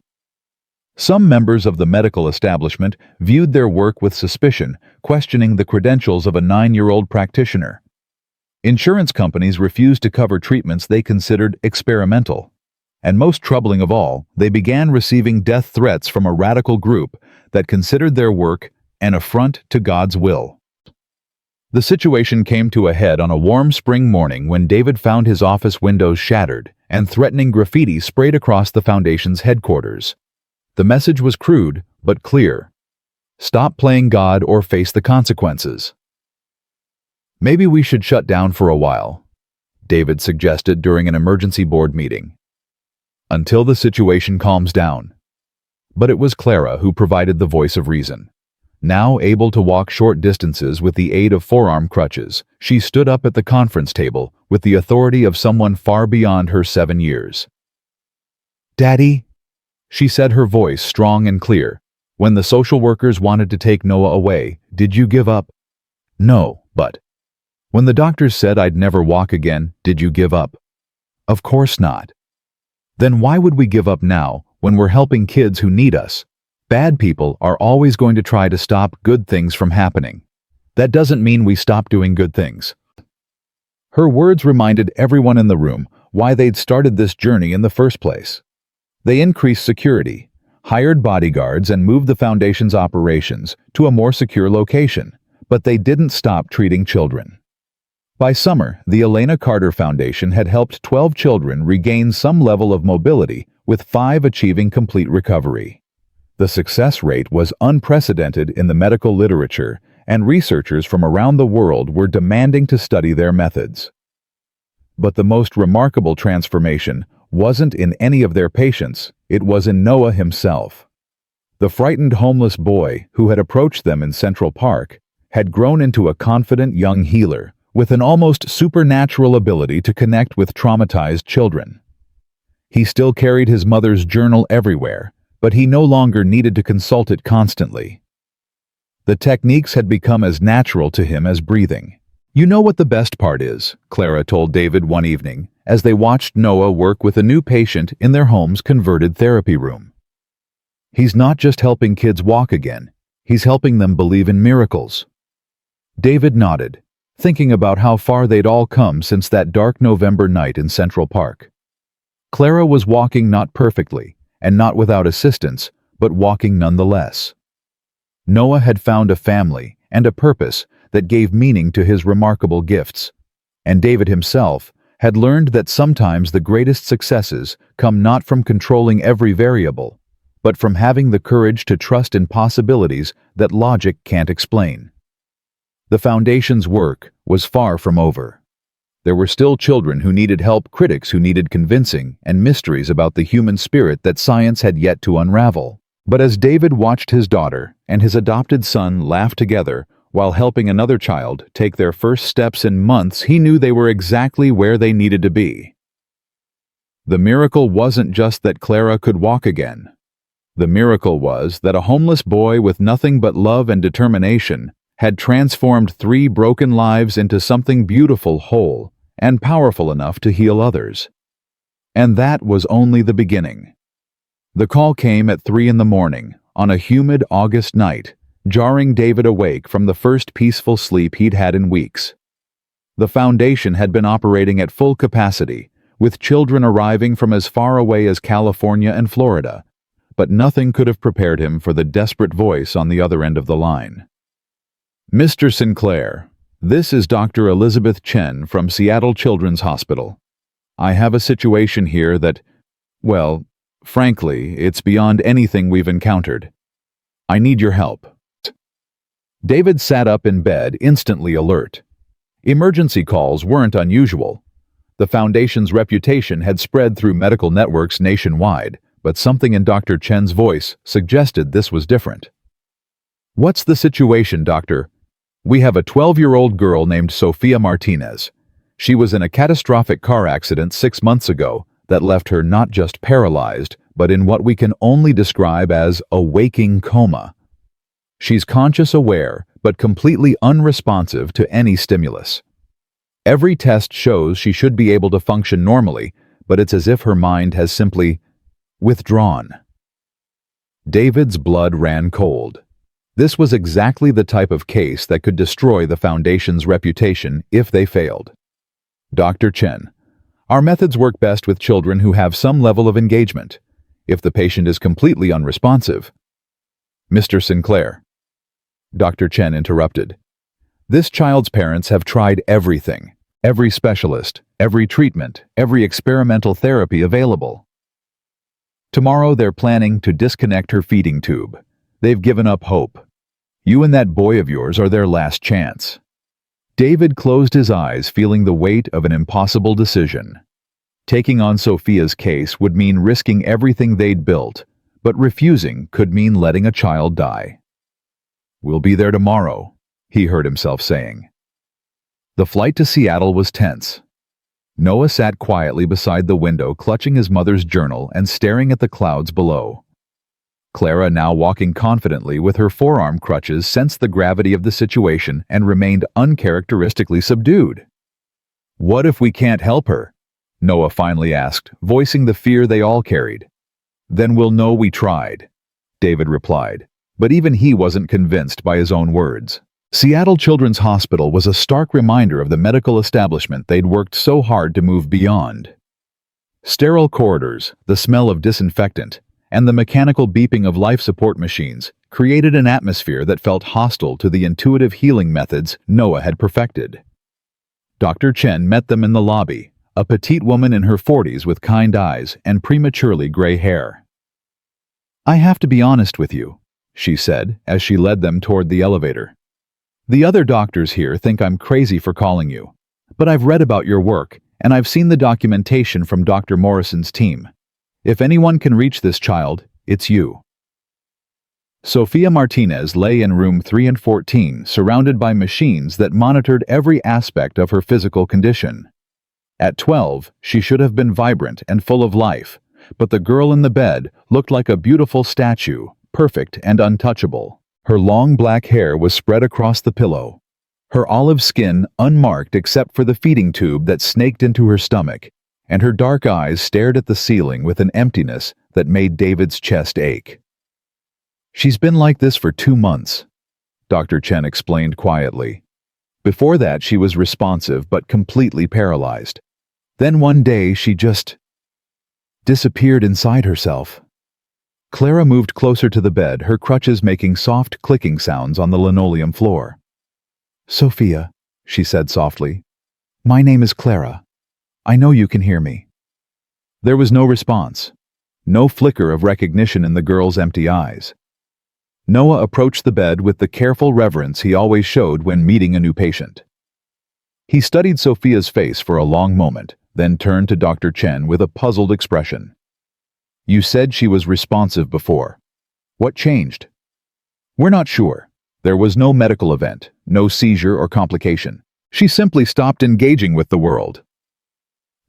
Some members of the medical establishment viewed their work with suspicion, questioning the credentials of a 9-year-old practitioner. Insurance companies refused to cover treatments they considered experimental. And most troubling of all, they began receiving death threats from a radical group that considered their work an affront to God's will. The situation came to a head on a warm spring morning when David found his office windows shattered and threatening graffiti sprayed across the foundation's headquarters. The message was crude but clear. Stop playing God or face the consequences. "Maybe we should shut down for a while," David suggested during an emergency board meeting. "Until the situation calms down." But it was Clara who provided the voice of reason. Now able to walk short distances with the aid of forearm crutches, she stood up at the conference table with the authority of someone far beyond her 7 years. "Daddy," she said, her voice strong and clear, "when the social workers wanted to take Noah away, did you give up?" "No, but..." "When the doctors said I'd never walk again, did you give up?" "Of course not." "Then why would we give up now when we're helping kids who need us? Bad people are always going to try to stop good things from happening. That doesn't mean we stop doing good things." Her words reminded everyone in the room why they'd started this journey in the first place. They increased security, hired bodyguards, and moved the foundation's operations to a more secure location, but they didn't stop treating children. By summer, the Elena Carter Foundation had helped 12 children regain some level of mobility, with 5 achieving complete recovery. The success rate was unprecedented in the medical literature, and researchers from around the world were demanding to study their methods. But the most remarkable transformation wasn't in any of their patients, it was in Noah himself. The frightened homeless boy who had approached them in Central Park had grown into a confident young healer with an almost supernatural ability to connect with traumatized children. He still carried his mother's journal everywhere, but he no longer needed to consult it constantly. The techniques had become as natural to him as breathing. "You know what the best part is," Clara told David one evening as they watched Noah work with a new patient in their home's converted therapy room. "He's not just helping kids walk again, he's helping them believe in miracles." David nodded, thinking about how far they'd all come since that dark November night in Central Park. Clara was walking not perfectly, and not without assistance, but walking nonetheless. Noah had found a family and a purpose that gave meaning to his remarkable gifts, and David himself had learned that sometimes the greatest successes come not from controlling every variable, but from having the courage to trust in possibilities that logic can't explain. The Foundation's work was far from over. There were still children who needed help, critics who needed convincing, and mysteries about the human spirit that science had yet to unravel. But as David watched his daughter and his adopted son laugh together while helping another child take their first steps in months, he knew they were exactly where they needed to be. The miracle wasn't just that Clara could walk again. The miracle was that a homeless boy with nothing but love and determination had transformed 3 broken lives into something beautiful, whole, and powerful enough to heal others. And that was only the beginning. The call came at 3 in the morning, on a humid August night, jarring David awake from the first peaceful sleep he'd had in weeks. The Foundation had been operating at full capacity, with children arriving from as far away as California and Florida, but nothing could have prepared him for the desperate voice on the other end of the line. "Mr. Sinclair, this is Dr. Elizabeth Chen from Seattle Children's Hospital. I have a situation here that, well, frankly, it's beyond anything we've encountered. I need your help." David sat up in bed, instantly alert. Emergency calls weren't unusual. The Foundation's reputation had spread through medical networks nationwide, but something in Dr. Chen's voice suggested this was different. "What's the situation, doctor? We have a 12-year-old girl named Sofia Martinez. She was in a catastrophic car accident 6 months ago that left her not just paralyzed, but in what we can only describe as a waking coma. She's conscious aware, but completely unresponsive to any stimulus. Every test shows she should be able to function normally, but it's as if her mind has simply withdrawn." David's blood ran cold. This was exactly the type of case that could destroy the Foundation's reputation if they failed. "Dr. Chen, our methods work best with children who have some level of engagement. If the patient is completely unresponsive..." "Mr. Sinclair," Dr. Chen interrupted. "This child's parents have tried everything, every specialist, every treatment, every experimental therapy available. Tomorrow they're planning to disconnect her feeding tube. They've given up hope. You and that boy of yours are their last chance." David closed his eyes, feeling the weight of an impossible decision. Taking on Sophia's case would mean risking everything they'd built, but refusing could mean letting a child die. "We'll be there tomorrow," he heard himself saying. The flight to Seattle was tense. Noah sat quietly beside the window, clutching his mother's journal and staring at the clouds below. Clara, now walking confidently with her forearm crutches, sensed the gravity of the situation and remained uncharacteristically subdued. "What if we can't help her?" Noah finally asked, voicing the fear they all carried. "Then we'll know we tried," David replied, but even he wasn't convinced by his own words. Seattle Children's Hospital was a stark reminder of the medical establishment they'd worked so hard to move beyond. Sterile corridors, the smell of disinfectant, and the mechanical beeping of life support machines created an atmosphere that felt hostile to the intuitive healing methods Noah had perfected. Dr. Chen met them in the lobby, a petite woman in her 40s with kind eyes and prematurely gray hair. "I have to be honest with you," she said as she led them toward the elevator. "The other doctors here think I'm crazy for calling you, but I've read about your work and I've seen the documentation from Dr. Morrison's team. If anyone can reach this child, it's you." Sofia Martinez lay in room 314, surrounded by machines that monitored every aspect of her physical condition. At 12, she should have been vibrant and full of life, but the girl in the bed looked like a beautiful statue, perfect and untouchable. Her long black hair was spread across the pillow, her olive skin unmarked except for the feeding tube that snaked into her stomach, and her dark eyes stared at the ceiling with an emptiness that made David's chest ache. "She's been like this for 2 months," Dr. Chen explained quietly. "Before that, she was responsive but completely paralyzed. Then one day, she just disappeared inside herself." Clara moved closer to the bed, her crutches making soft clicking sounds on the linoleum floor. "Sophia," she said softly, "my name is Clara. I know you can hear me." There was no response, no flicker of recognition in the girl's empty eyes. Noah approached the bed with the careful reverence he always showed when meeting a new patient. He studied Sophia's face for a long moment, then turned to Dr. Chen with a puzzled expression. "You said she was responsive before. What changed?" "We're not sure. There was no medical event, no seizure or complication. She simply stopped engaging with the world."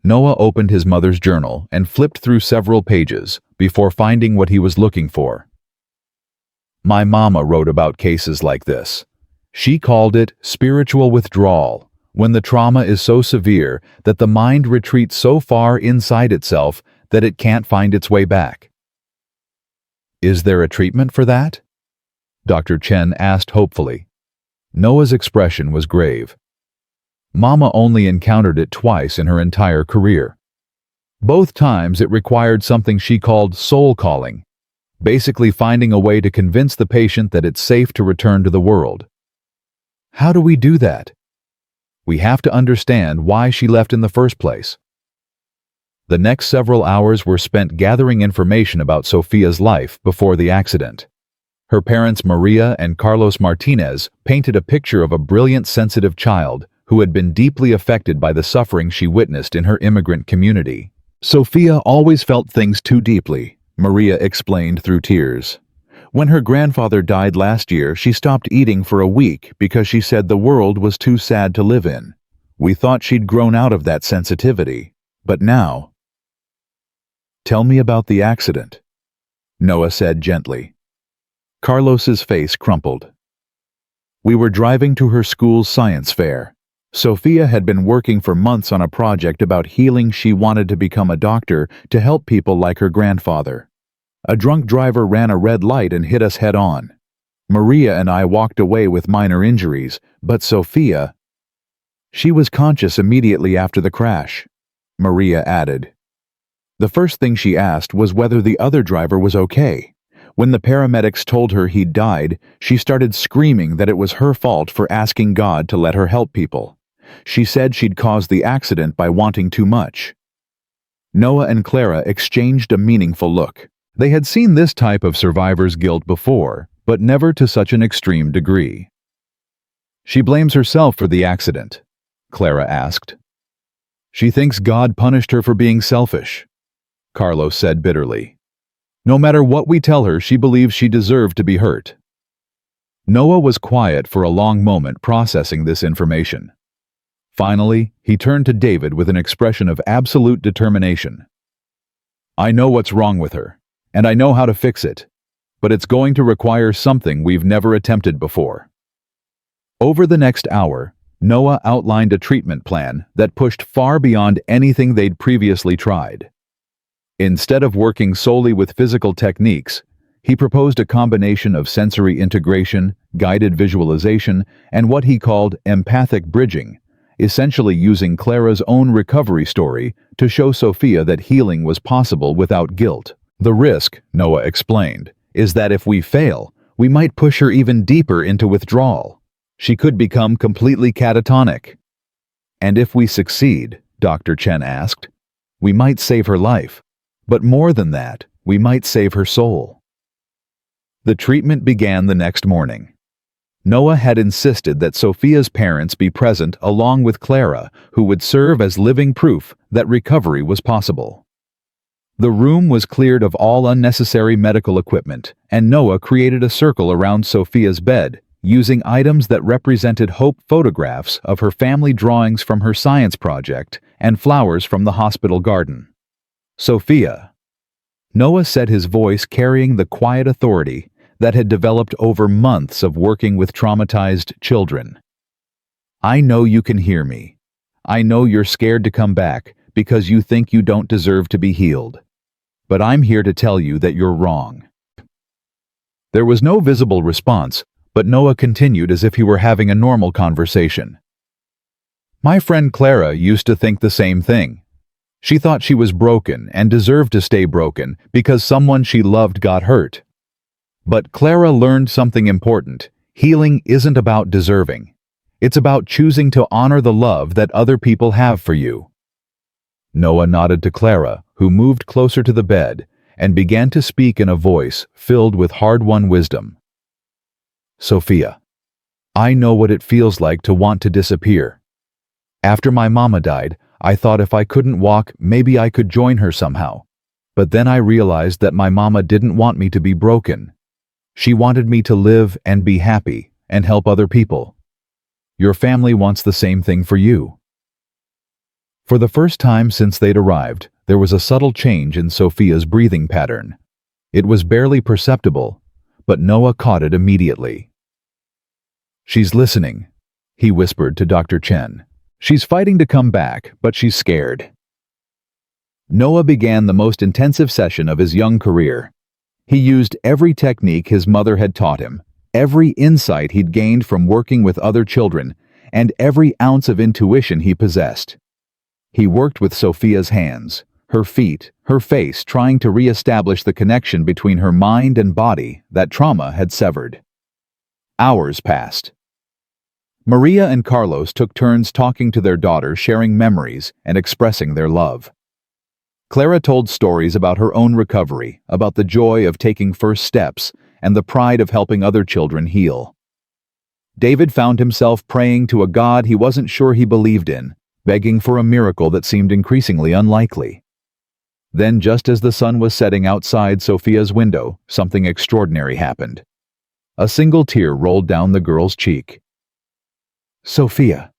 Noah opened his mother's journal and flipped through several pages before finding what he was looking for. "My mama wrote about cases like this. She called it spiritual withdrawal, when the trauma is so severe that the mind retreats so far inside itself that it can't find its way back." "Is there a treatment for that?" Dr. Chen asked hopefully. Noah's expression was grave. Mama only encountered it twice in her entire career. Both times it required something she called soul calling, basically finding a way to convince the patient that it's safe to return to the world. "How do we do that?" "We have to understand why she left in the first place." The next several hours were spent gathering information about Sophia's life before the accident. Her parents Maria and Carlos Martinez painted a picture of a brilliant, sensitive child who had been deeply affected by the suffering she witnessed in her immigrant community. "Sophia always felt things too deeply," Maria explained through tears. "When her grandfather died last year, she stopped eating for a week because she said the world was too sad to live in. We thought she'd grown out of that sensitivity, but now—" "Tell me about the accident," Noah said gently. Carlos's face crumpled. "We were driving to her school's science fair. Sophia had been working for months on a project about healing. She wanted to become a doctor to help people like her grandfather. A drunk driver ran a red light and hit us head-on. Maria and I walked away with minor injuries, but Sophia—" "She was conscious immediately after the crash," Maria added. "The first thing she asked was whether the other driver was okay. When the paramedics told her he'd died, she started screaming that it was her fault for asking God to let her help people. She said she'd caused the accident by wanting too much." Noah and Clara exchanged a meaningful look. They had seen this type of survivor's guilt before, but never to such an extreme degree. "She blames herself for the accident," Clara asked. "She thinks God punished her for being selfish," Carlos said bitterly. "No matter what we tell her, she believes she deserved to be hurt." Noah was quiet for a long moment, processing this information. Finally, he turned to David with an expression of absolute determination. "I know what's wrong with her, and I know how to fix it, but it's going to require something we've never attempted before." Over the next hour, Noah outlined a treatment plan that pushed far beyond anything they'd previously tried. Instead of working solely with physical techniques, he proposed a combination of sensory integration, guided visualization, and what he called empathic bridging, essentially using Clara's own recovery story to show Sophia that healing was possible without guilt. "The risk," Noah explained, "is that if we fail, we might push her even deeper into withdrawal. She could become completely catatonic." "And if we succeed," Dr. Chen asked, "we might save her life. But more than that, we might save her soul." The treatment began the next morning. Noah had insisted that Sophia's parents be present along with Clara, who would serve as living proof that recovery was possible. The room was cleared of all unnecessary medical equipment, and Noah created a circle around Sophia's bed, using items that represented hope photographs of her family drawings from her science project and flowers from the hospital garden. Sophia. Noah said, his voice carrying the quiet authority that had developed over months of working with traumatized children. I know you can hear me. I know you're scared to come back because you think you don't deserve to be healed. But I'm here to tell you that you're wrong. There was no visible response, but Noah continued as if he were having a normal conversation. My friend Clara used to think the same thing. She thought she was broken and deserved to stay broken because someone she loved got hurt. But Clara learned something important. Healing isn't about deserving. It's about choosing to honor the love that other people have for you. Noah nodded to Clara, who moved closer to the bed and began to speak in a voice filled with hard-won wisdom. Sophia, I know what it feels like to want to disappear. After my mama died, I thought if I couldn't walk, maybe I could join her somehow. But then I realized that my mama didn't want me to be broken. She wanted me to live and be happy and help other people. Your family wants the same thing for you. For the first time since they'd arrived, there was a subtle change in Sophia's breathing pattern. It was barely perceptible, but Noah caught it immediately. She's listening, he whispered to Dr. Chen. She's fighting to come back, but she's scared. Noah began the most intensive session of his young career. He used every technique his mother had taught him, every insight he'd gained from working with other children, and every ounce of intuition he possessed. He worked with Sophia's hands, her feet, her face, trying to re-establish the connection between her mind and body that trauma had severed. Hours passed. Maria and Carlos took turns talking to their daughter, sharing memories and expressing their love. Clara told stories about her own recovery, about the joy of taking first steps, and the pride of helping other children heal. David found himself praying to a God he wasn't sure he believed in, begging for a miracle that seemed increasingly unlikely. Then, just as the sun was setting outside Sophia's window, something extraordinary happened. A single tear rolled down the girl's cheek. Sophia.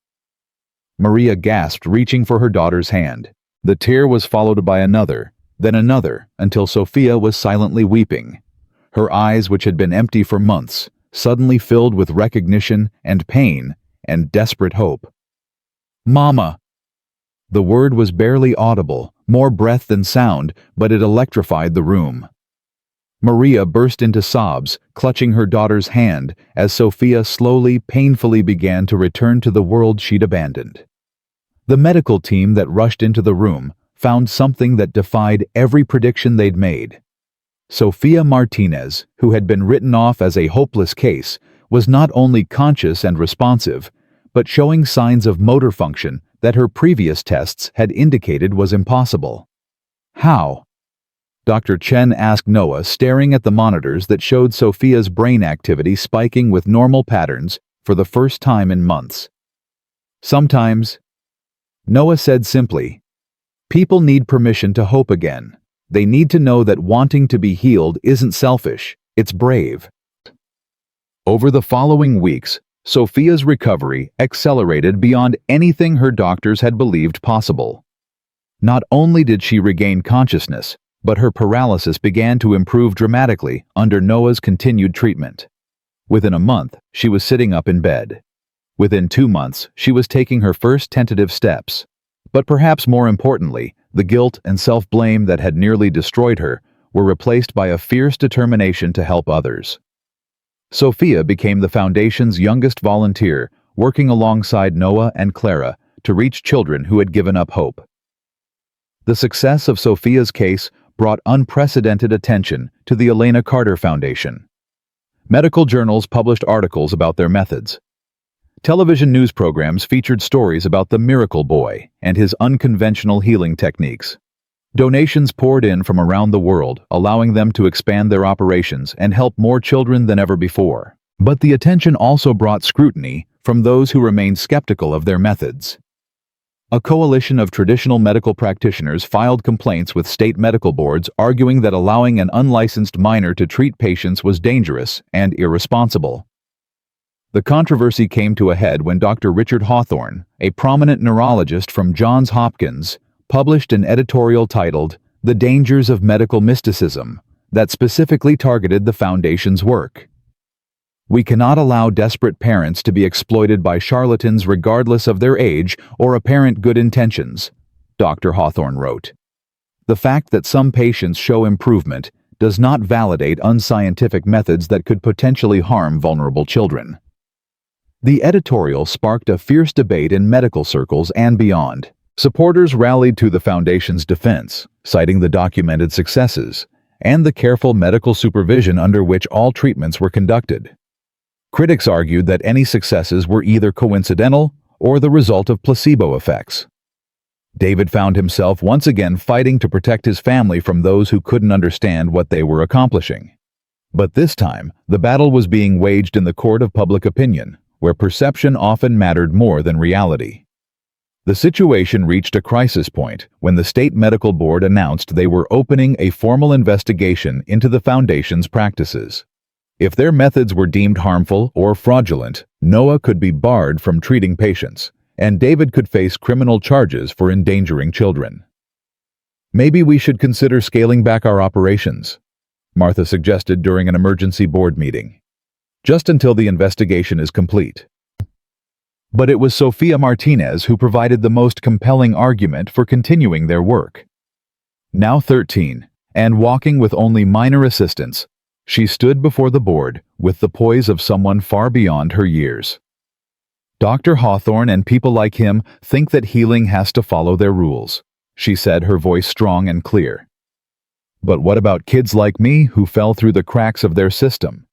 Maria gasped, reaching for her daughter's hand. The tear was followed by another, then another, until Sophia was silently weeping. Her eyes, which had been empty for months, suddenly filled with recognition and pain and desperate hope. Mama! The word was barely audible, more breath than sound, but it electrified the room. Maria burst into sobs, clutching her daughter's hand as Sophia slowly, painfully began to return to the world she'd abandoned. The medical team that rushed into the room found something that defied every prediction they'd made. Sophia Martinez, who had been written off as a hopeless case, was not only conscious and responsive, but showing signs of motor function that her previous tests had indicated was impossible. How? Dr. Chen asked Noah, staring at the monitors that showed Sophia's brain activity spiking with normal patterns for the first time in months. Sometimes, Noah said simply, people need permission to hope again. They need to know that wanting to be healed isn't selfish, it's brave. Over the following weeks, Sophia's recovery accelerated beyond anything her doctors had believed possible. Not only did she regain consciousness, but her paralysis began to improve dramatically under Noah's continued treatment. Within a month, she was sitting up in bed. Within 2 months, she was taking her first tentative steps. But perhaps more importantly, the guilt and self-blame that had nearly destroyed her were replaced by a fierce determination to help others. Sophia became the Foundation's youngest volunteer, working alongside Noah and Clara to reach children who had given up hope. The success of Sophia's case brought unprecedented attention to the Elena Carter Foundation. Medical journals published articles about their methods. Television news programs featured stories about the Miracle Boy and his unconventional healing techniques. Donations poured in from around the world, allowing them to expand their operations and help more children than ever before. But the attention also brought scrutiny from those who remained skeptical of their methods. A coalition of traditional medical practitioners filed complaints with state medical boards arguing that allowing an unlicensed minor to treat patients was dangerous and irresponsible. The controversy came to a head when Dr. Richard Hawthorne, a prominent neurologist from Johns Hopkins, published an editorial titled "The Dangers of Medical Mysticism" that specifically targeted the Foundation's work. "We cannot allow desperate parents to be exploited by charlatans regardless of their age or apparent good intentions," Dr. Hawthorne wrote. "The fact that some patients show improvement does not validate unscientific methods that could potentially harm vulnerable children." The editorial sparked a fierce debate in medical circles and beyond. Supporters rallied to the Foundation's defense, citing the documented successes and the careful medical supervision under which all treatments were conducted. Critics argued that any successes were either coincidental or the result of placebo effects. David found himself once again fighting to protect his family from those who couldn't understand what they were accomplishing. But this time, the battle was being waged in the court of public opinion, where perception often mattered more than reality. The situation reached a crisis point when the state medical board announced they were opening a formal investigation into the Foundation's practices. If their methods were deemed harmful or fraudulent, Noah could be barred from treating patients, and David could face criminal charges for endangering children. "Maybe we should consider scaling back our operations," Martha suggested during an emergency board meeting, "just until the investigation is complete." But it was Sophia Martinez who provided the most compelling argument for continuing their work. Now 13, and walking with only minor assistance, she stood before the board with the poise of someone far beyond her years. "Dr. Hawthorne and people like him think that healing has to follow their rules," she said, her voice strong and clear. "But what about kids like me who fell through the cracks of their system?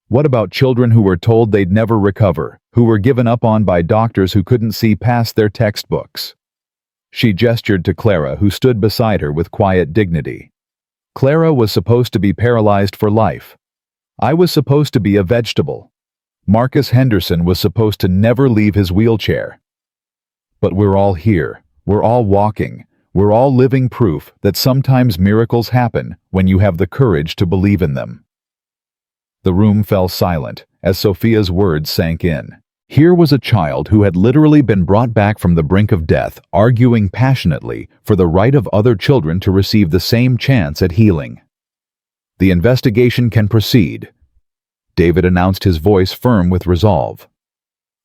What about children who were told they'd never recover, who were given up on by doctors who couldn't see past their textbooks?" She gestured to Clara, who stood beside her with quiet dignity. "Clara was supposed to be paralyzed for life. I was supposed to be a vegetable. Marcus Henderson was supposed to never leave his wheelchair. But we're all here. We're all walking. We're all living proof that sometimes miracles happen when you have the courage to believe in them." The room fell silent as Sophia's words sank in. Here was a child who had literally been brought back from the brink of death, arguing passionately for the right of other children to receive the same chance at healing. "The investigation can proceed," David announced, his voice firm with resolve.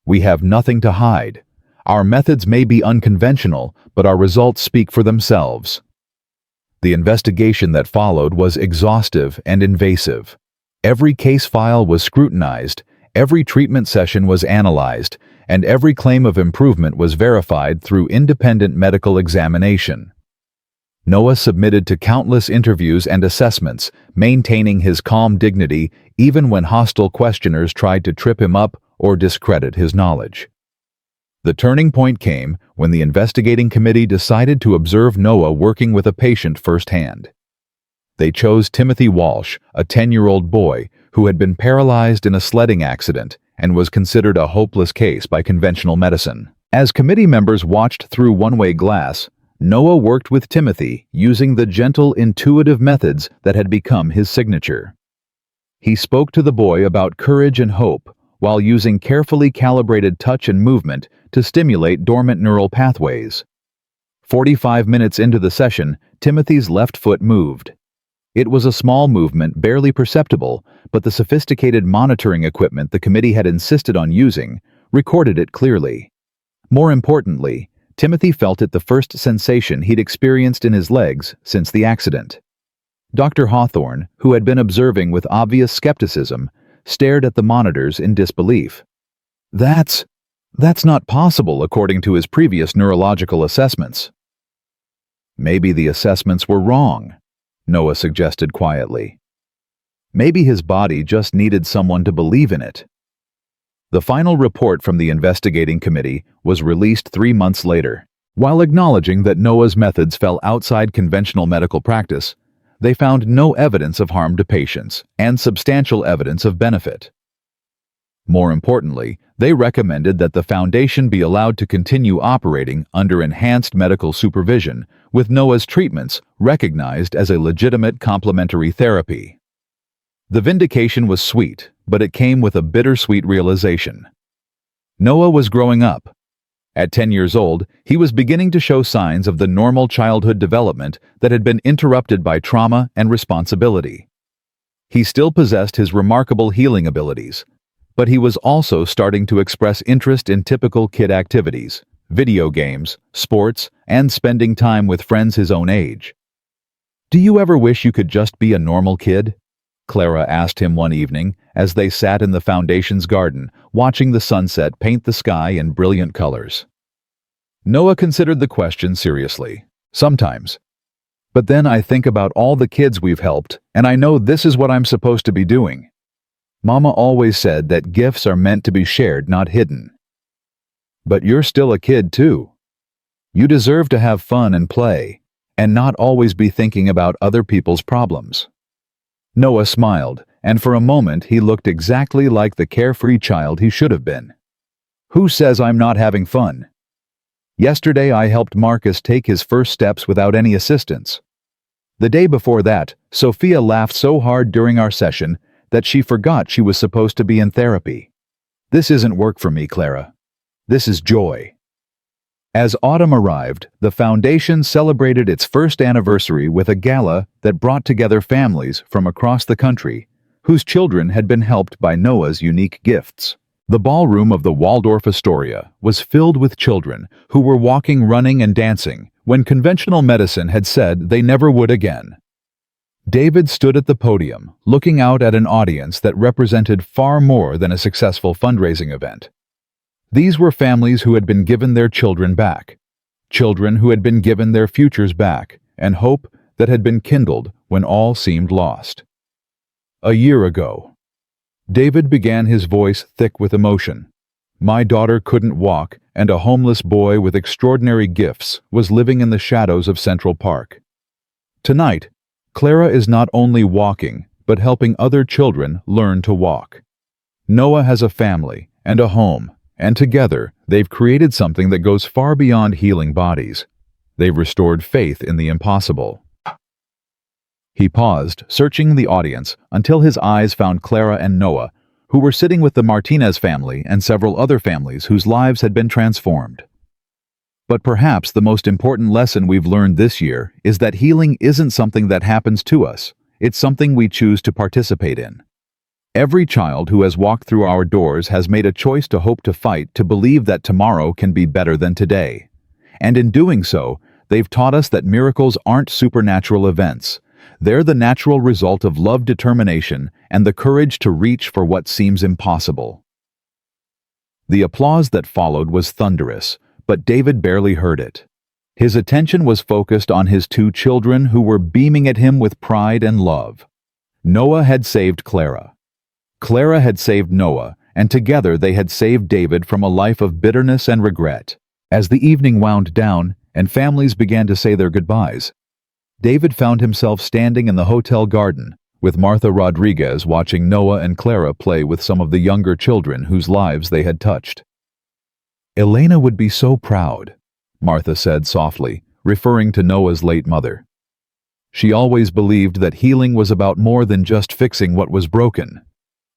"We have nothing to hide. Our methods may be unconventional, but our results speak for themselves." The investigation that followed was exhaustive and invasive. Every case file was scrutinized, every treatment session was analyzed, and every claim of improvement was verified through independent medical examination. Noah submitted to countless interviews and assessments, maintaining his calm dignity even when hostile questioners tried to trip him up or discredit his knowledge. The turning point came when the investigating committee decided to observe Noah working with a patient firsthand. They chose Timothy Walsh, a 10-year-old boy who had been paralyzed in a sledding accident and was considered a hopeless case by conventional medicine. As committee members watched through one-way glass, Noah worked with Timothy using the gentle, intuitive methods that had become his signature. He spoke to the boy about courage and hope while using carefully calibrated touch and movement to stimulate dormant neural pathways. 45 minutes into the session, Timothy's left foot moved. It was a small movement, barely perceptible, but the sophisticated monitoring equipment the committee had insisted on using recorded it clearly. More importantly, Timothy felt it the first sensation he'd experienced in his legs since the accident. Dr. Hawthorne, who had been observing with obvious skepticism, stared at the monitors in disbelief. That's not possible according to his previous neurological assessments." "Maybe the assessments were wrong," Noah suggested quietly. "Maybe his body just needed someone to believe in it." The final report from the investigating committee was released 3 months later, While acknowledging that Noah's methods fell outside conventional medical practice, they found no evidence of harm to patients and substantial evidence of benefit. More importantly, they recommended that the foundation be allowed to continue operating under enhanced medical supervision, with Noah's treatments recognized as a legitimate complementary therapy. The vindication was sweet, but it came with a bittersweet realization. Noah was growing up. At 10 years old, he was beginning to show signs of the normal childhood development that had been interrupted by trauma and responsibility. He still possessed his remarkable healing abilities, but he was also starting to express interest in typical kid activities, video games, sports, and spending time with friends his own age. "Do you ever wish you could just be a normal kid?" Clara asked him one evening as they sat in the foundation's garden, watching the sunset paint the sky in brilliant colors. Noah considered the question seriously. "Sometimes. But then I think about all the kids we've helped, and I know this is what I'm supposed to be doing. Mama always said that gifts are meant to be shared, not hidden. But you're still a kid too. You deserve to have fun and play, and not always be thinking about other people's problems." Noah smiled, and for a moment he looked exactly like the carefree child he should have been. "Who says I'm not having fun? Yesterday I helped Marcus take his first steps without any assistance. The day before that, Sophia laughed so hard during our session that she forgot she was supposed to be in therapy. This isn't work for me, Clara. This is joy." As autumn arrived, the foundation celebrated its first anniversary with a gala that brought together families from across the country whose children had been helped by Noah's unique gifts. The ballroom of the Waldorf Astoria was filled with children who were walking, running, and dancing when conventional medicine had said they never would again. David stood at the podium, looking out at an audience that represented far more than a successful fundraising event. These were families who had been given their children back, children who had been given their futures back, and hope that had been kindled when all seemed lost. A year ago, David began, his voice thick with emotion. My daughter couldn't walk, and a homeless boy with extraordinary gifts was living in the shadows of Central Park. Tonight, Clara is not only walking, but helping other children learn to walk. Noah has a family and a home, and together they've created something that goes far beyond healing bodies. They've restored faith in the impossible. He paused, searching the audience, until his eyes found Clara and Noah, who were sitting with the Martinez family and several other families whose lives had been transformed. But perhaps the most important lesson we've learned this year is that healing isn't something that happens to us, it's something we choose to participate in. Every child who has walked through our doors has made a choice to hope, to fight, to believe that tomorrow can be better than today. And in doing so, they've taught us that miracles aren't supernatural events. They're the natural result of love, determination, and the courage to reach for what seems impossible. The applause that followed was thunderous, but David barely heard it. His attention was focused on his two children who were beaming at him with pride and love. Noah had saved Clara. Clara had saved Noah, and together they had saved David from a life of bitterness and regret. As the evening wound down and families began to say their goodbyes, David found himself standing in the hotel garden with Martha Rodriguez, watching Noah and Clara play with some of the younger children whose lives they had touched. "Elena would be so proud," Martha said softly, referring to Noah's late mother. She always believed that healing was about more than just fixing what was broken.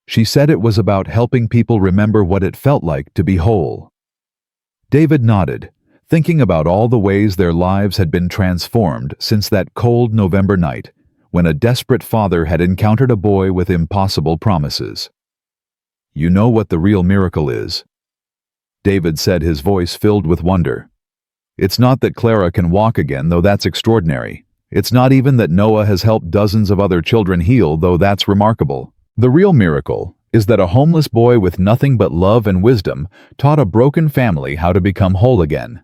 She said it was about helping people remember what it felt like to be whole. David nodded, thinking about all the ways their lives had been transformed since that cold November night when a desperate father had encountered a boy with impossible promises. "You know what the real miracle is?" David said, his voice filled with wonder. "It's not that Clara can walk again, though that's extraordinary. It's not even that Noah has helped dozens of other children heal, though that's remarkable. The real miracle is that a homeless boy with nothing but love and wisdom taught a broken family how to become whole again."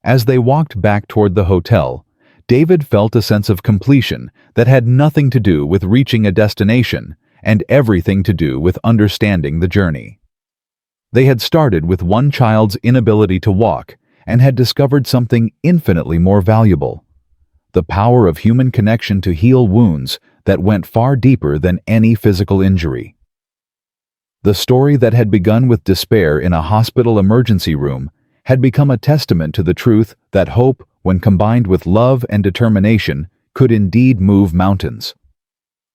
As they walked back toward the hotel, David felt a sense of completion that had nothing to do with reaching a destination and everything to do with understanding the journey. They had started with one child's inability to walk, and had discovered something infinitely more valuable: the power of human connection to heal wounds that went far deeper than any physical injury. The story that had begun with despair in a hospital emergency room had become a testament to the truth that hope, when combined with love and determination, could indeed move mountains.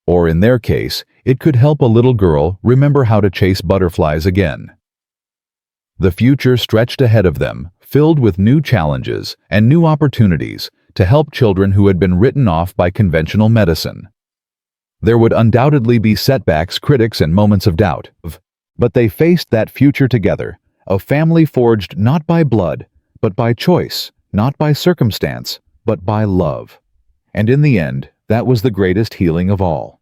Or in their case, it could help a little girl remember how to chase butterflies again. The future stretched ahead of them, filled with new challenges and new opportunities to help children who had been written off by conventional medicine. There would undoubtedly be setbacks, critics, and moments of doubt, but they faced that future together, a family forged not by blood, but by choice, not by circumstance, but by love. And in the end, that was the greatest healing of all.